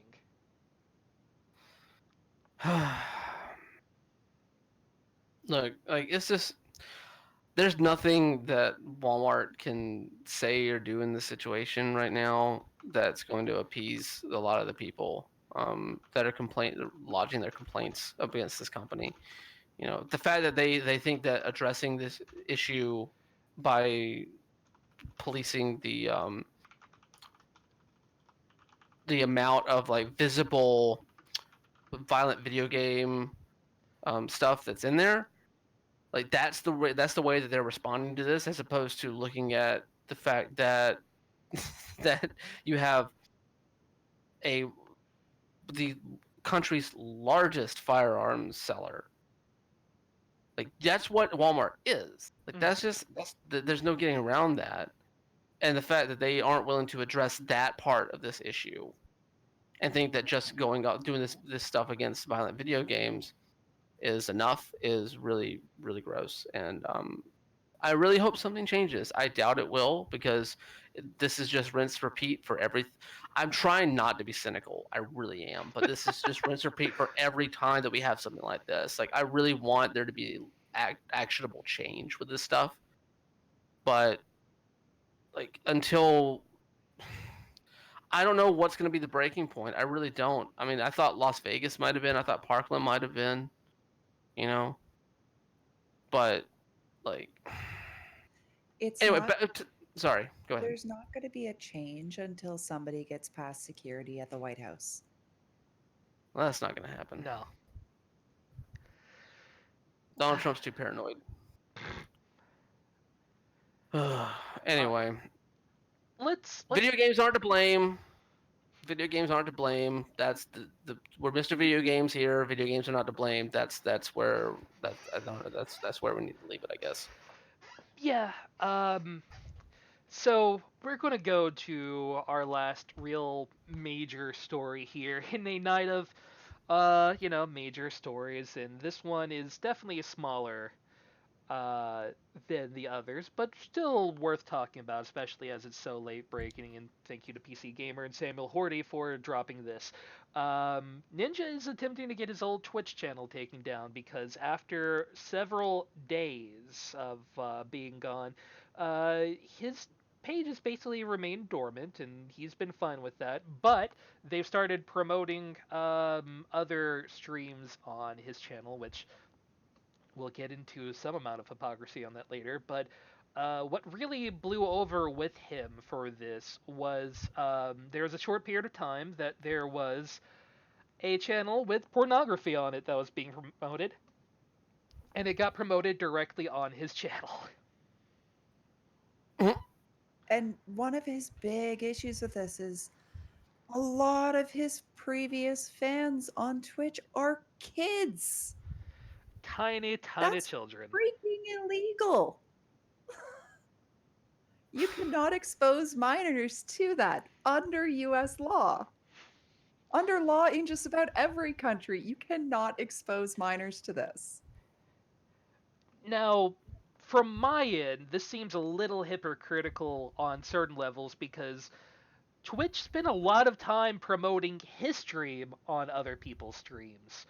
Look, like it's just there's nothing that Walmart can say or do in this situation right now that's going to appease a lot of the people that are lodging their complaints against this company. You know, the fact that they think that addressing this issue by policing the amount of like visible violent video game stuff that's in there, like that's the way that they're responding to this, as opposed to looking at the fact that that you have a the country's largest firearms seller. Like that's what Walmart is. Like Mm-hmm. there's no getting around that. And the fact that they aren't willing to address that part of this issue and think that just going out doing this stuff against violent video games is enough is really really gross. And I really hope something changes. I doubt it will because this is just rinse repeat for every. I'm trying not to be cynical. I really am, but this is just rinse repeat for every time that we have something like this. Like I really want there to be actionable change with this stuff, but like until I don't know what's going to be the breaking point. I really don't. I mean, I thought Las Vegas might have been. I thought Parkland might have been. You know, but like It's anyway. not, Sorry. Go ahead. there's not going to be a change until somebody gets past security at the White House. Well, that's not going to happen. No. Donald Trump's too paranoid. Uh, Anyway, let's video games aren't to blame. Video games aren't to blame. That's the we're Mr. Video Games here. Video games are not to blame. That's where I don't know. That's where we need to leave it, I guess. yeah. So we're going to go to our last real major story here in a night of major stories, and this one is definitely smaller uh, than the others, but still worth talking about, especially as it's so late breaking. And thank you to PC Gamer and Samuel Horty for dropping this. Ninja is attempting to get his old Twitch channel taken down because after several days of being gone, his page has basically remained dormant, and he's been fine with that. But they've started promoting other streams on his channel, which we'll get into some amount of hypocrisy on that later. But what really blew over with him for this was there was a short period of time that there was a channel with pornography on it that was being promoted, and it got promoted directly on his channel. And one of his big issues with this is a lot of his previous fans on Twitch are kids. Tiny, tiny That's children. freaking illegal. You cannot expose minors to that under US law. Under law in just about every country, you cannot expose minors to this. Now, from my end, this seems a little hypocritical on certain levels because Twitch spent a lot of time promoting his stream on other people's streams.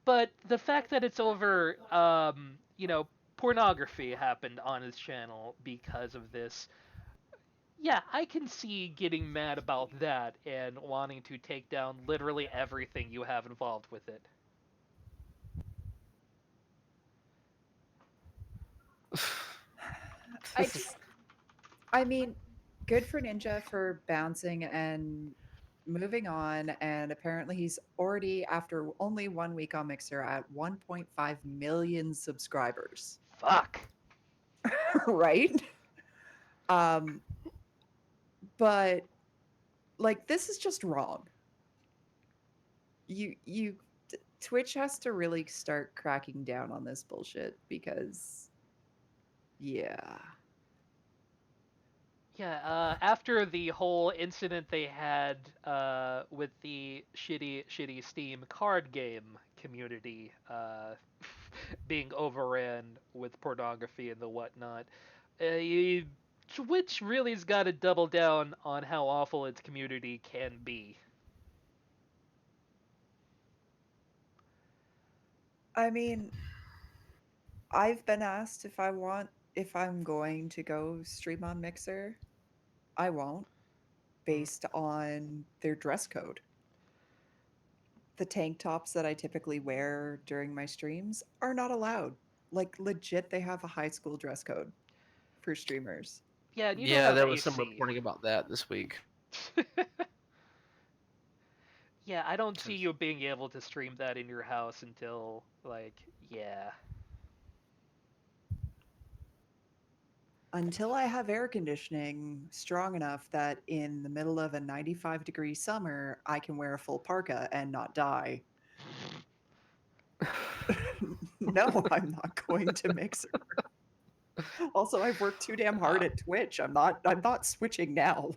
But the fact that it's over, pornography happened on his channel because of this. Yeah, I can see getting mad about that and wanting to take down literally everything you have involved with it. I This is just, I mean, good for Ninja for bouncing and moving on. And apparently, he's already, after only 1 week on Mixer, at 1.5 million subscribers, Fuck. right? Um, but like, this is just wrong. You Twitch has to really start cracking down on this bullshit because, yeah. Yeah, after the whole incident they had with the shitty Steam card game community being overran with pornography and the whatnot, you, Twitch really's got to double down on how awful its community can be. I mean, I've been asked if I'm going to go stream on Mixer. I won't, Mm. based on their dress code. The tank tops that I typically wear during my streams are not allowed. Like, legit, they have a high school dress code for streamers. Yeah, and you don't yeah, have there was some AC. reporting about that this week. Yeah, I don't see 'Cause- you being able to stream that in your house until, like, yeah. Until I have air conditioning strong enough that in the middle of a 95-degree summer, I can wear a full parka and not die. No, I'm not going to Mixer. Also, I've worked too damn hard uh, at Twitch. I'm not switching now.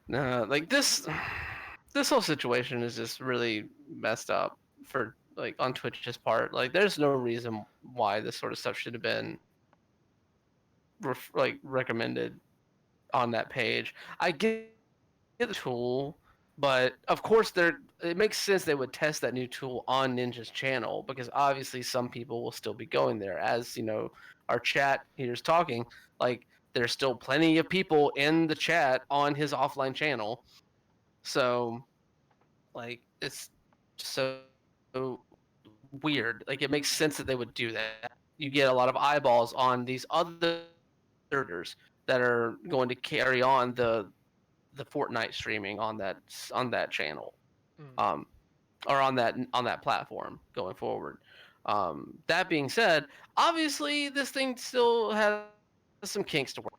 no, like this whole situation is just really messed up for like on Twitch's part. Like, there's no reason why this sort of stuff should have been recommended on that page. I get the tool, but of course it makes sense they would test that new tool on Ninja's channel because obviously some people will still be going there. As you know, our chat here's talking, like there's still plenty of people in the chat on his offline channel. So like it's so weird. Like, it makes sense that they would do that. You get a lot of eyeballs on these other servers that are going to carry on the Fortnite streaming on that channel, Mm. um, or on that platform going forward. That being said, obviously this thing still has some kinks to work.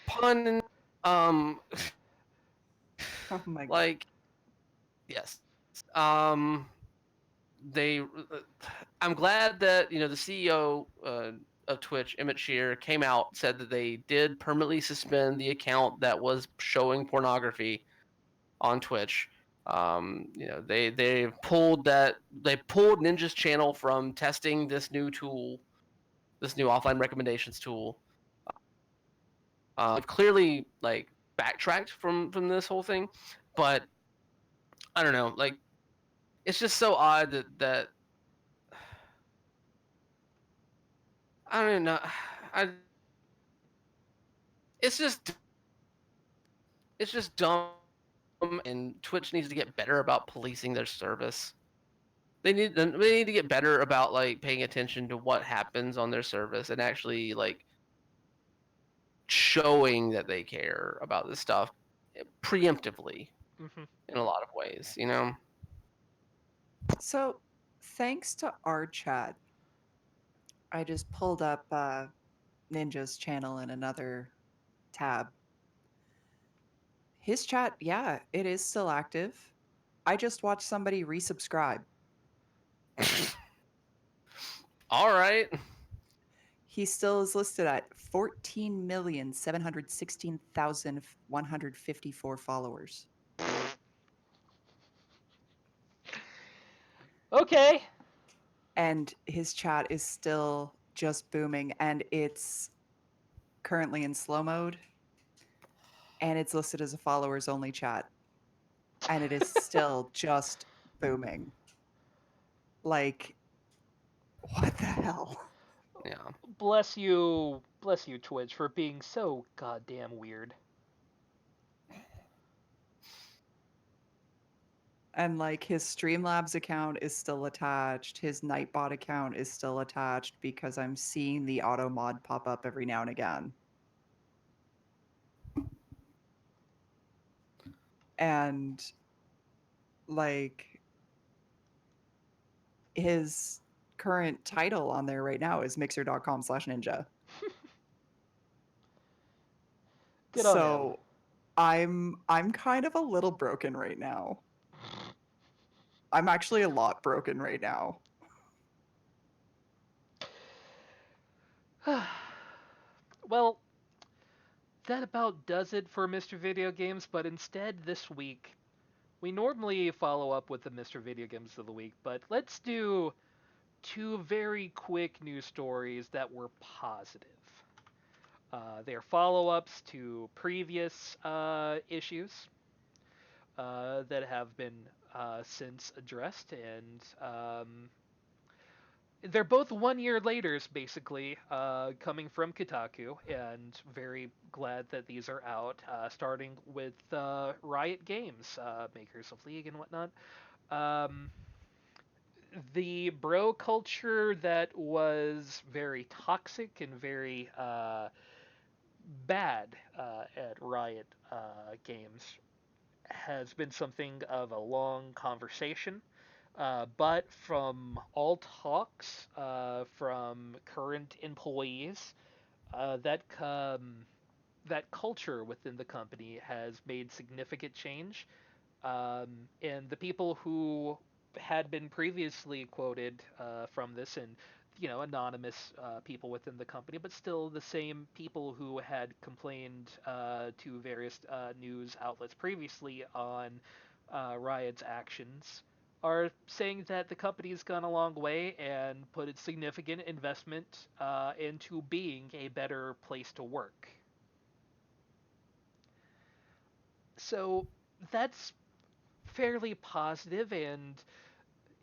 Pun, um, Oh my god. like yes, um, they. I'm glad that the CEO of Twitch, Emmett Shear, came out said that they did permanently suspend the account that was showing pornography on Twitch. They pulled Ninja's channel from testing this new tool, this new offline recommendations tool. They've clearly like backtracked from this whole thing, but I don't know. Like, it's just so odd that I don't even know. I it's just it's just dumb, and Twitch needs to get better about policing their service. They need to get better about like paying attention to what happens on their service and actually like showing that they care about this stuff preemptively Hmm. in a lot of ways, you know? So, thanks to our chat, I just pulled up Ninja's channel in another tab. His chat, yeah, it is still active. I just watched somebody resubscribe. All right. He still is listed at 14,716,154 followers. Okay. And his chat is still just booming, and it's currently in slow mode, and it's listed as a followers only chat, and it is still just booming. Like, what the hell? Yeah. bless you, Twitch, for being so goddamn weird. And like his Streamlabs account is still attached. His Nightbot account is still attached because I'm seeing the auto mod pop up every now and again. And like his current title on there right now is mixer.com/ninja. Good on him. So I'm kind of a little broken right now. I'm actually a lot broken right now. Well, that about does it for Mr. Video Games, but instead this week, we normally follow up with the Mr. Video Games of the Week, but let's do two very quick news stories that were positive. They're follow ups to previous issues that have been since addressed, and they're both 1 year laters, basically, coming from Kotaku, and very glad that these are out. Starting with Riot Games, makers of League and whatnot. Um, the bro culture that was very toxic and very bad at Riot Games has been something of a long conversation. But from all talks from current employees, that culture within the company has made significant change. And the people who had been previously quoted from this, and anonymous people within the company, but still the same people who had complained to various news outlets previously on Riot's actions, are saying that the company's gone a long way and put its significant investment into being a better place to work. So that's fairly positive, and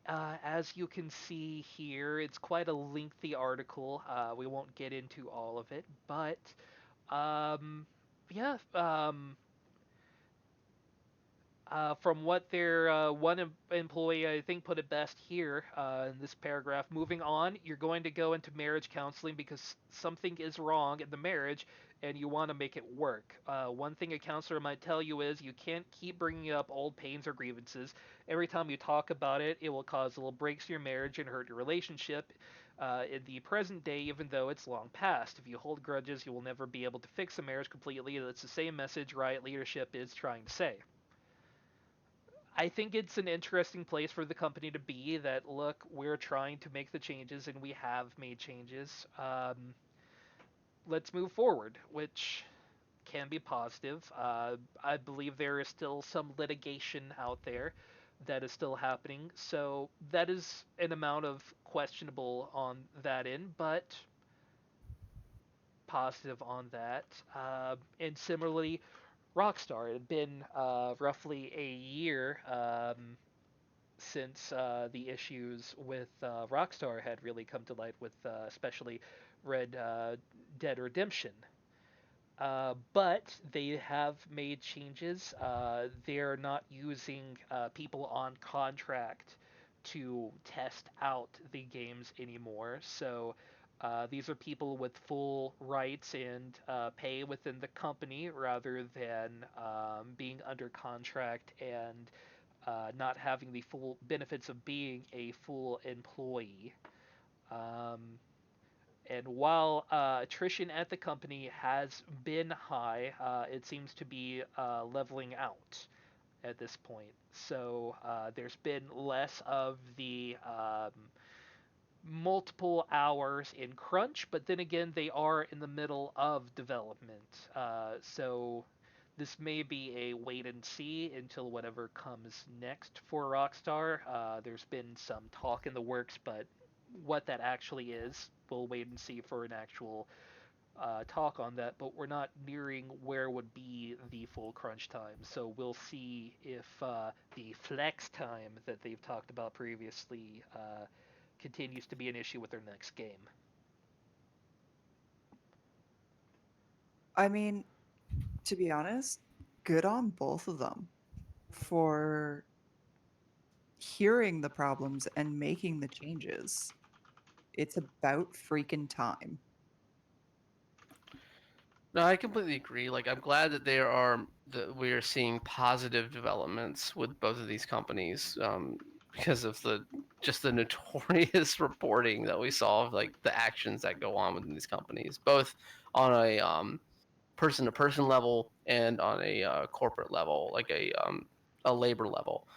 as you can see here, it's quite a lengthy article. We won't get into all of it, but um, yeah, from what their employee, I think, put it best here in this paragraph. Moving on, you're going to go into marriage counseling because something is wrong in the marriage and you want to make it work. One thing a counselor might tell you is you can't keep bringing up old pains or grievances. Every time you talk about it, it will cause little breaks in your marriage and hurt your relationship. In the present day, even though it's long past, if you hold grudges, you will never be able to fix a marriage completely. That's the same message Riot leadership is trying to say. I think it's an interesting place for the company to be. That look, we're trying to make the changes, and we have made changes. Let's move forward, which can be positive. I believe there is still some litigation out there that is still happening, so that is an amount of questionable on that end, but positive on that. And similarly, Rockstar. It had been roughly a year since the issues with Rockstar had really come to light, with especially Red Dead Redemption. But they have made changes. They're not using people on contract to test out the games anymore. So these are people with full rights and pay within the company rather than being under contract and not having the full benefits of being a full employee. Um, and while attrition at the company has been high, it seems to be leveling out at this point. So there's been less of the multiple hours in crunch, but then again, they are in the middle of development. So this may be a wait and see until whatever comes next for Rockstar. There's been some talk in the works, but what that actually is, we'll wait and see for an actual talk on that, but we're not nearing where would be the full crunch time. So we'll see if the flex time that they've talked about previously continues to be an issue with their next game. I mean, to be honest, good on both of them for hearing the problems and making the changes. It's about freaking time. No, I completely agree. Like, I'm glad that that we are seeing positive developments with both of these companies, because of the notorious reporting that we saw of like the actions that go on within these companies, both on a person to person level and on a corporate level, like a labor level.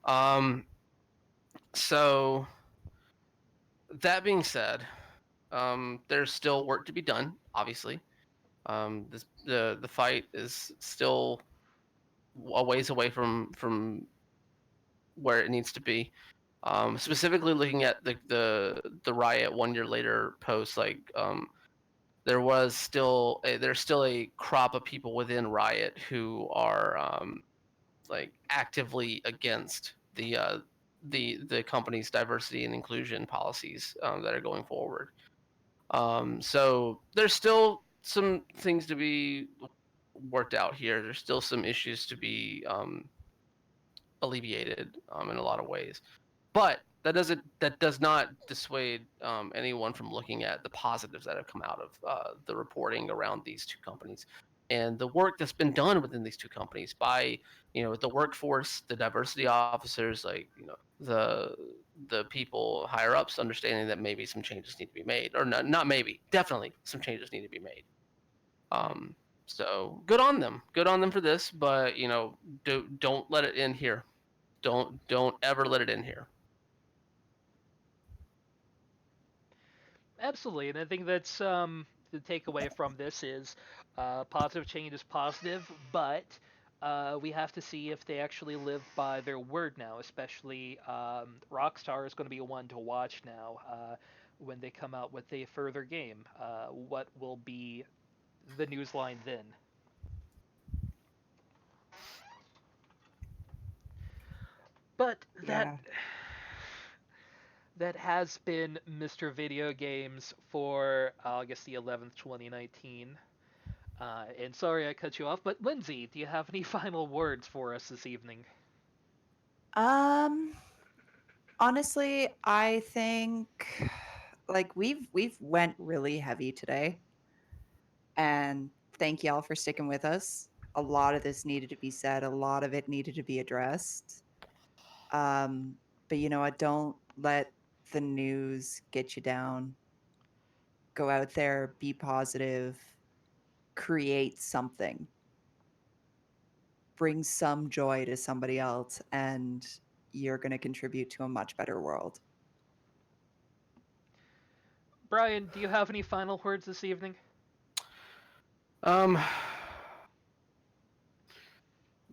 Um, so that being said, there's still work to be done. Obviously, the fight is still a ways away from where it needs to be. Specifically, looking at the riot 1 year later post, like there's still a crop of people within Riot who are like actively against the company's diversity and inclusion policies that are going forward. So there's still some things to be worked out here. There's still some issues to be alleviated in a lot of ways. But that does not dissuade anyone from looking at the positives that have come out of the reporting around these two companies and the work that's been done within these two companies by the workforce, the diversity officers, like the people higher ups understanding that maybe some changes need to be made, or not maybe, definitely some changes need to be made. Um, so good on them for this, but don't let it end here. Don't ever let it end here. Absolutely, and I think that's the takeaway from this is positive change is positive, but we have to see if they actually live by their word now. Especially Rockstar is going to be one to watch now when they come out with a further game. What will be the news line then? But Yeah. that has been Mr. Video Games for August the 11th, 2019. And sorry I cut you off, but Lindsay, do you have any final words for us this evening? Um, Honestly, I think like we've went really heavy today, and thank y'all for sticking with us. A lot of this needed to be said, a lot of it needed to be addressed. Um, but you know what? Don't let the news get you down. Go out there, be positive, create something, bring some joy to somebody else, and you're going to contribute to a much better world. Brian, do you have any final words this evening? Um,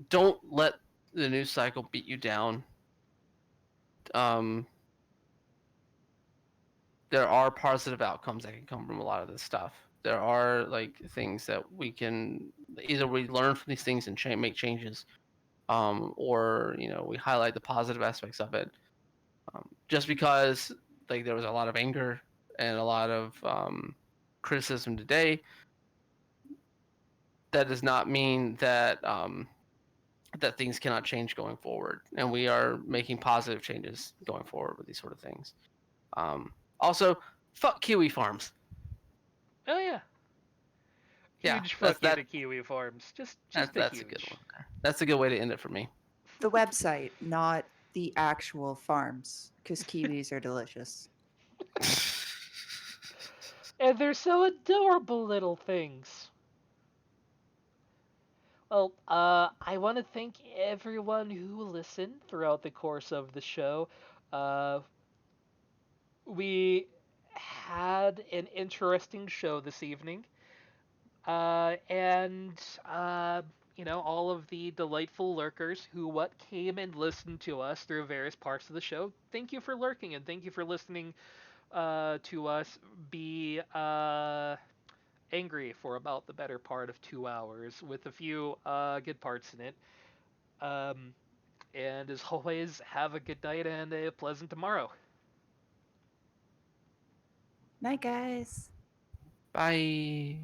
don't let the news cycle beat you down. Um, there are positive outcomes that can come from a lot of this stuff. There are like things that we can either we learn from these things and make changes, or we highlight the positive aspects of it. Just because like there was a lot of anger and a lot of criticism today, that does not mean that things cannot change going forward, and we are making positive changes going forward with these sort of things. Also, fuck kiwi farms. Oh yeah, Yeah, huge that's fuck you that. to Kiwi Farms. Just a That's a good huge. one. That's a good way to end it for me. The website, not the actual farms, because kiwis are delicious. And they're so adorable little things. Well, I want to thank everyone who listened throughout the course of the show. Uh, we had an interesting show this evening, and all of the delightful lurkers who what came and listened to us through various parts of the show. Thank you for lurking and thank you for listening to us be angry for about the better part of 2 hours with a few good parts in it. Um, and as always, have a good night and a pleasant tomorrow. Night, guys. Bye.